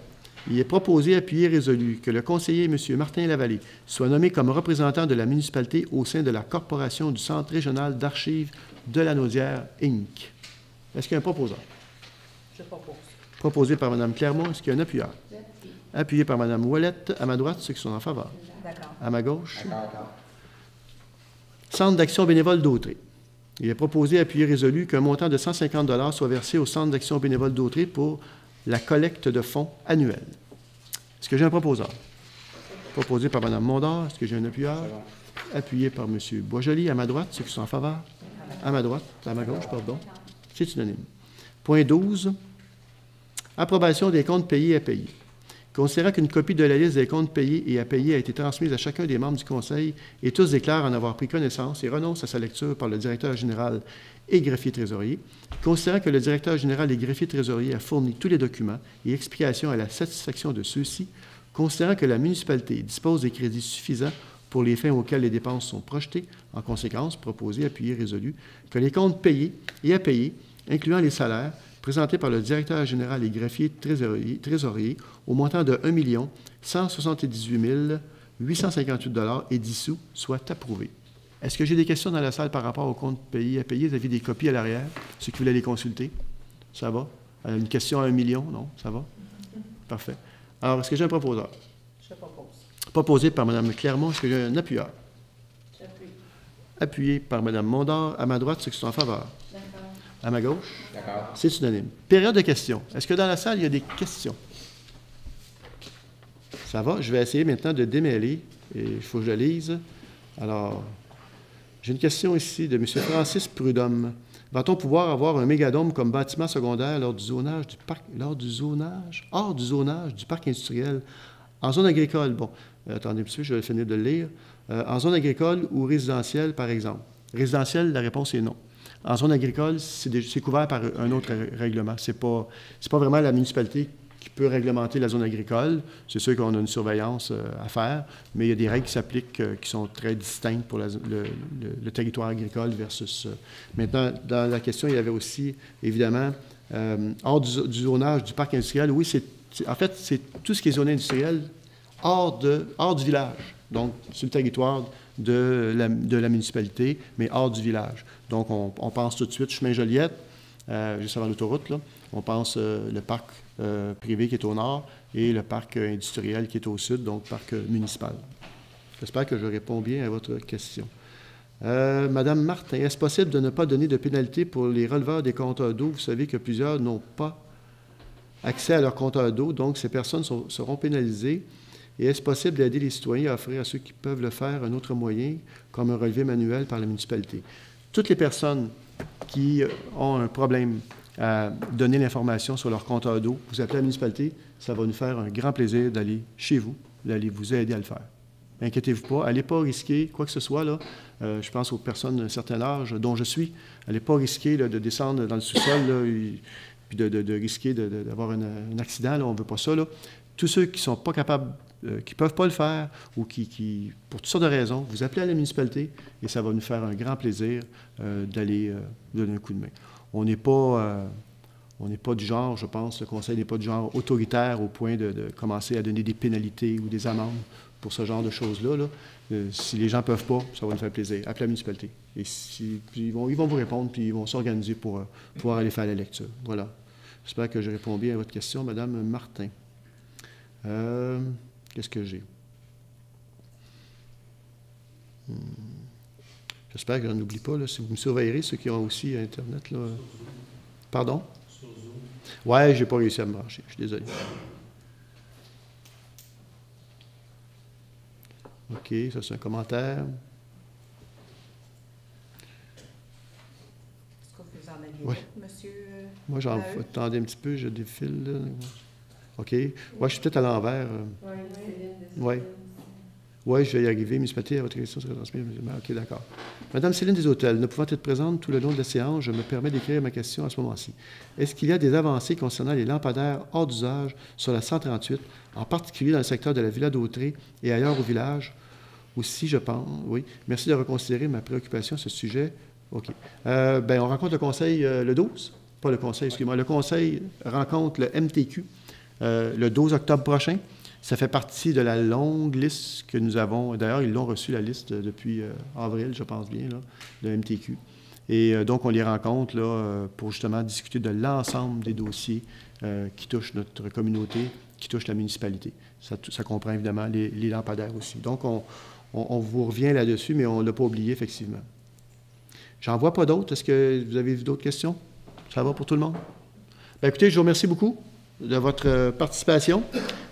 Speaker 1: Il est proposé, appuyé, résolu que le conseiller M. Martin Lavallée soit nommé comme représentant de la municipalité au sein de la Corporation du Centre régional d'archives de Lanaudière, Inc. Est-ce qu'il y a un proposant?
Speaker 7: Je propose.
Speaker 1: Proposé par Mme Clermont. Est-ce qu'il y a un appuyeur? Appuyé par Mme Ouellette. À ma droite, ceux qui sont en faveur. À ma gauche. Centre d'action bénévole d'Autré. Il est proposé, appuyé, résolu qu'un montant de 150 $ soit versé au Centre d'action bénévole d'Autré pour la collecte de fonds annuelle. Est-ce que j'ai un proposant? Proposé par Mme Mondor. Est-ce que j'ai un appuyeur? Appuyé par M. Boisjoli. À ma droite, ceux qui sont en faveur. À ma droite. À ma gauche, pardon. C'est unanime. Point 12. Approbation des comptes payés et à payer. Considérant qu'une copie de la liste des comptes payés et à payer a été transmise à chacun des membres du Conseil et tous déclarent en avoir pris connaissance et renoncent à sa lecture par le directeur général et greffier trésorier, considérant que le directeur général et greffier trésorier a fourni tous les documents et explications à la satisfaction de ceux-ci, considérant que la municipalité dispose des crédits suffisants pour les fins auxquelles les dépenses sont projetées, en conséquence, proposé, appuyé, résolu, que les comptes payés et à payer, incluant les salaires, présentés par le directeur général et greffier trésorier au montant de 1 178 858 $ et 10 sous soit approuvé. Est-ce que j'ai des questions dans la salle par rapport aux comptes payés à payer? Vous avez des copies à l'arrière, ceux qui voulaient les consulter? Ça va? Une question à 1 million? Non? Ça va? Parfait. Alors, est-ce que j'ai un proposeur?
Speaker 7: Je propose.
Speaker 1: Proposé par Mme Clermont. Est-ce que j'ai un appuyeur?
Speaker 7: J'appuie.
Speaker 1: Appuyé par Mme Mondor. À ma droite, ceux qui sont en faveur.
Speaker 7: D'accord.
Speaker 1: À ma gauche? D'accord. C'est unanime. Période de questions. Est-ce que dans la salle, il y a des questions? Ça va? Je vais essayer maintenant de démêler. Et il faut que je lise. Alors, j'ai une question ici de M. Francis Prudhomme. Va-t-on pouvoir avoir un mégadome comme bâtiment secondaire lors du zonage du parc, hors du zonage du parc industriel en zone agricole? Bon, attendez un petit peu, je vais finir de le lire. En zone agricole ou résidentielle, par exemple. Résidentielle, la réponse est non. En zone agricole, c'est couvert par un autre règlement. C'est pas vraiment la municipalité qui peut réglementer la zone agricole. C'est sûr qu'on a une surveillance à faire, mais il y a des règles qui s'appliquent qui sont très distinctes pour le territoire agricole versus... Maintenant, dans la question, il y avait aussi, évidemment, hors du zonage du parc industriel, oui, en fait, c'est tout ce qui est zone industrielle hors du village, donc sur le territoire de la municipalité, mais hors du village. Donc, on pense tout de suite chemin Joliette, juste avant l'autoroute, là. On pense le parc privé qui est au nord et le parc industriel qui est au sud, donc parc municipal. J'espère que je réponds bien à votre question. Madame Martin, est-ce possible de ne pas donner de pénalité pour les releveurs des compteurs d'eau? Vous savez que plusieurs n'ont pas accès à leur compteur d'eau, donc ces personnes seront pénalisées. Et est-ce possible d'aider les citoyens à offrir à ceux qui peuvent le faire un autre moyen, comme un relevé manuel par la municipalité? Toutes les personnes qui ont un problème à donner l'information sur leur compteur d'eau, vous appelez la municipalité, ça va nous faire un grand plaisir d'aller chez vous, d'aller vous aider à le faire. Inquiétez-vous pas, allez pas risquer quoi que ce soit, là. Je pense aux personnes d'un certain âge, dont je suis, allez pas risquer là, de descendre dans le sous-sol, là, puis de risquer d'avoir un accident, là, on ne veut pas ça, là. tous ceux qui ne sont pas capables, qui ne peuvent pas le faire ou qui, pour toutes sortes de raisons, vous appelez à la municipalité et ça va nous faire un grand plaisir d'aller donner un coup de main. On n'est pas du genre, je pense, le conseil n'est pas du genre autoritaire au point de commencer à donner des pénalités ou des amendes pour ce genre de choses-là. Là. Si les gens ne peuvent pas, ça va nous faire plaisir. Appelez la municipalité. Et puis ils vont vous répondre, puis ils vont s'organiser pour pouvoir aller faire la lecture. Voilà. J'espère que je réponds bien à votre question, Mme Martin. Qu'est-ce que j'ai? J'espère que je n'oublie pas. Là, si vous me surveillerez, ceux qui ont aussi Internet. Là. Pardon? Oui, je n'ai pas réussi à me brancher. Je suis désolé. OK, ça c'est un commentaire.
Speaker 2: Est-ce que vous en aviez
Speaker 1: oui.
Speaker 2: monsieur?
Speaker 1: Moi, attendez un petit peu, je défile. Là. OK. Oui, je suis peut-être à l'envers. Oui. Oui, je vais y arriver. Municipalité, à votre question sera transmise. OK, d'accord. Madame Céline Deshôtels, ne pouvant être présente tout le long de la séance, je me permets d'écrire ma question à ce moment-ci. Est-ce qu'il y a des avancées concernant les lampadaires hors d'usage sur la 138, en particulier dans le secteur de la Villa d'Autrey et ailleurs au village? Aussi, je pense, oui. Merci de reconsidérer ma préoccupation à ce sujet. OK. On rencontre le conseil le 12. Pas le conseil, excusez-moi. Le conseil rencontre le MTQ le 12 octobre prochain. Ça fait partie de la longue liste que nous avons. D'ailleurs, ils l'ont reçu, la liste, depuis avril, je pense bien, là, le MTQ. Et donc, on les rencontre là, pour justement discuter de l'ensemble des dossiers qui touchent notre communauté, qui touchent la municipalité. Ça comprend évidemment les lampadaires aussi. Donc, on vous revient là-dessus, mais on ne l'a pas oublié, effectivement. J'en vois pas d'autres. Est-ce que vous avez vu d'autres questions? Ça va pour tout le monde? Bien, écoutez, je vous remercie beaucoup de votre participation.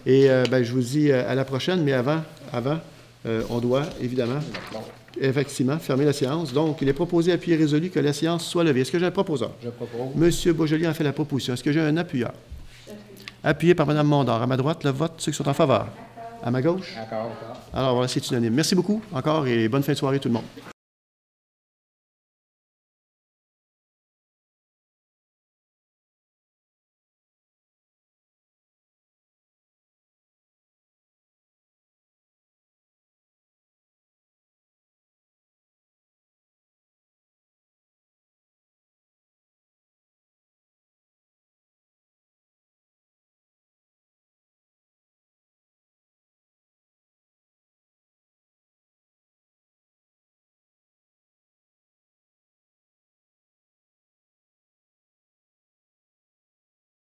Speaker 1: Et je vous dis à la prochaine, mais avant on doit, évidemment, effectivement, fermer la séance. Donc, il est proposé à pied résolu que la séance soit levée. Est-ce que j'ai un proposeur? Je propose. M. Beaujolier a fait la proposition. Est-ce que j'ai un appuyeur? Appuyé par Mme Mondor. À ma droite, le vote, ceux qui sont en faveur. À ma gauche? D'accord. Alors, voilà, c'est unanime. Merci beaucoup encore et bonne fin de soirée tout le monde.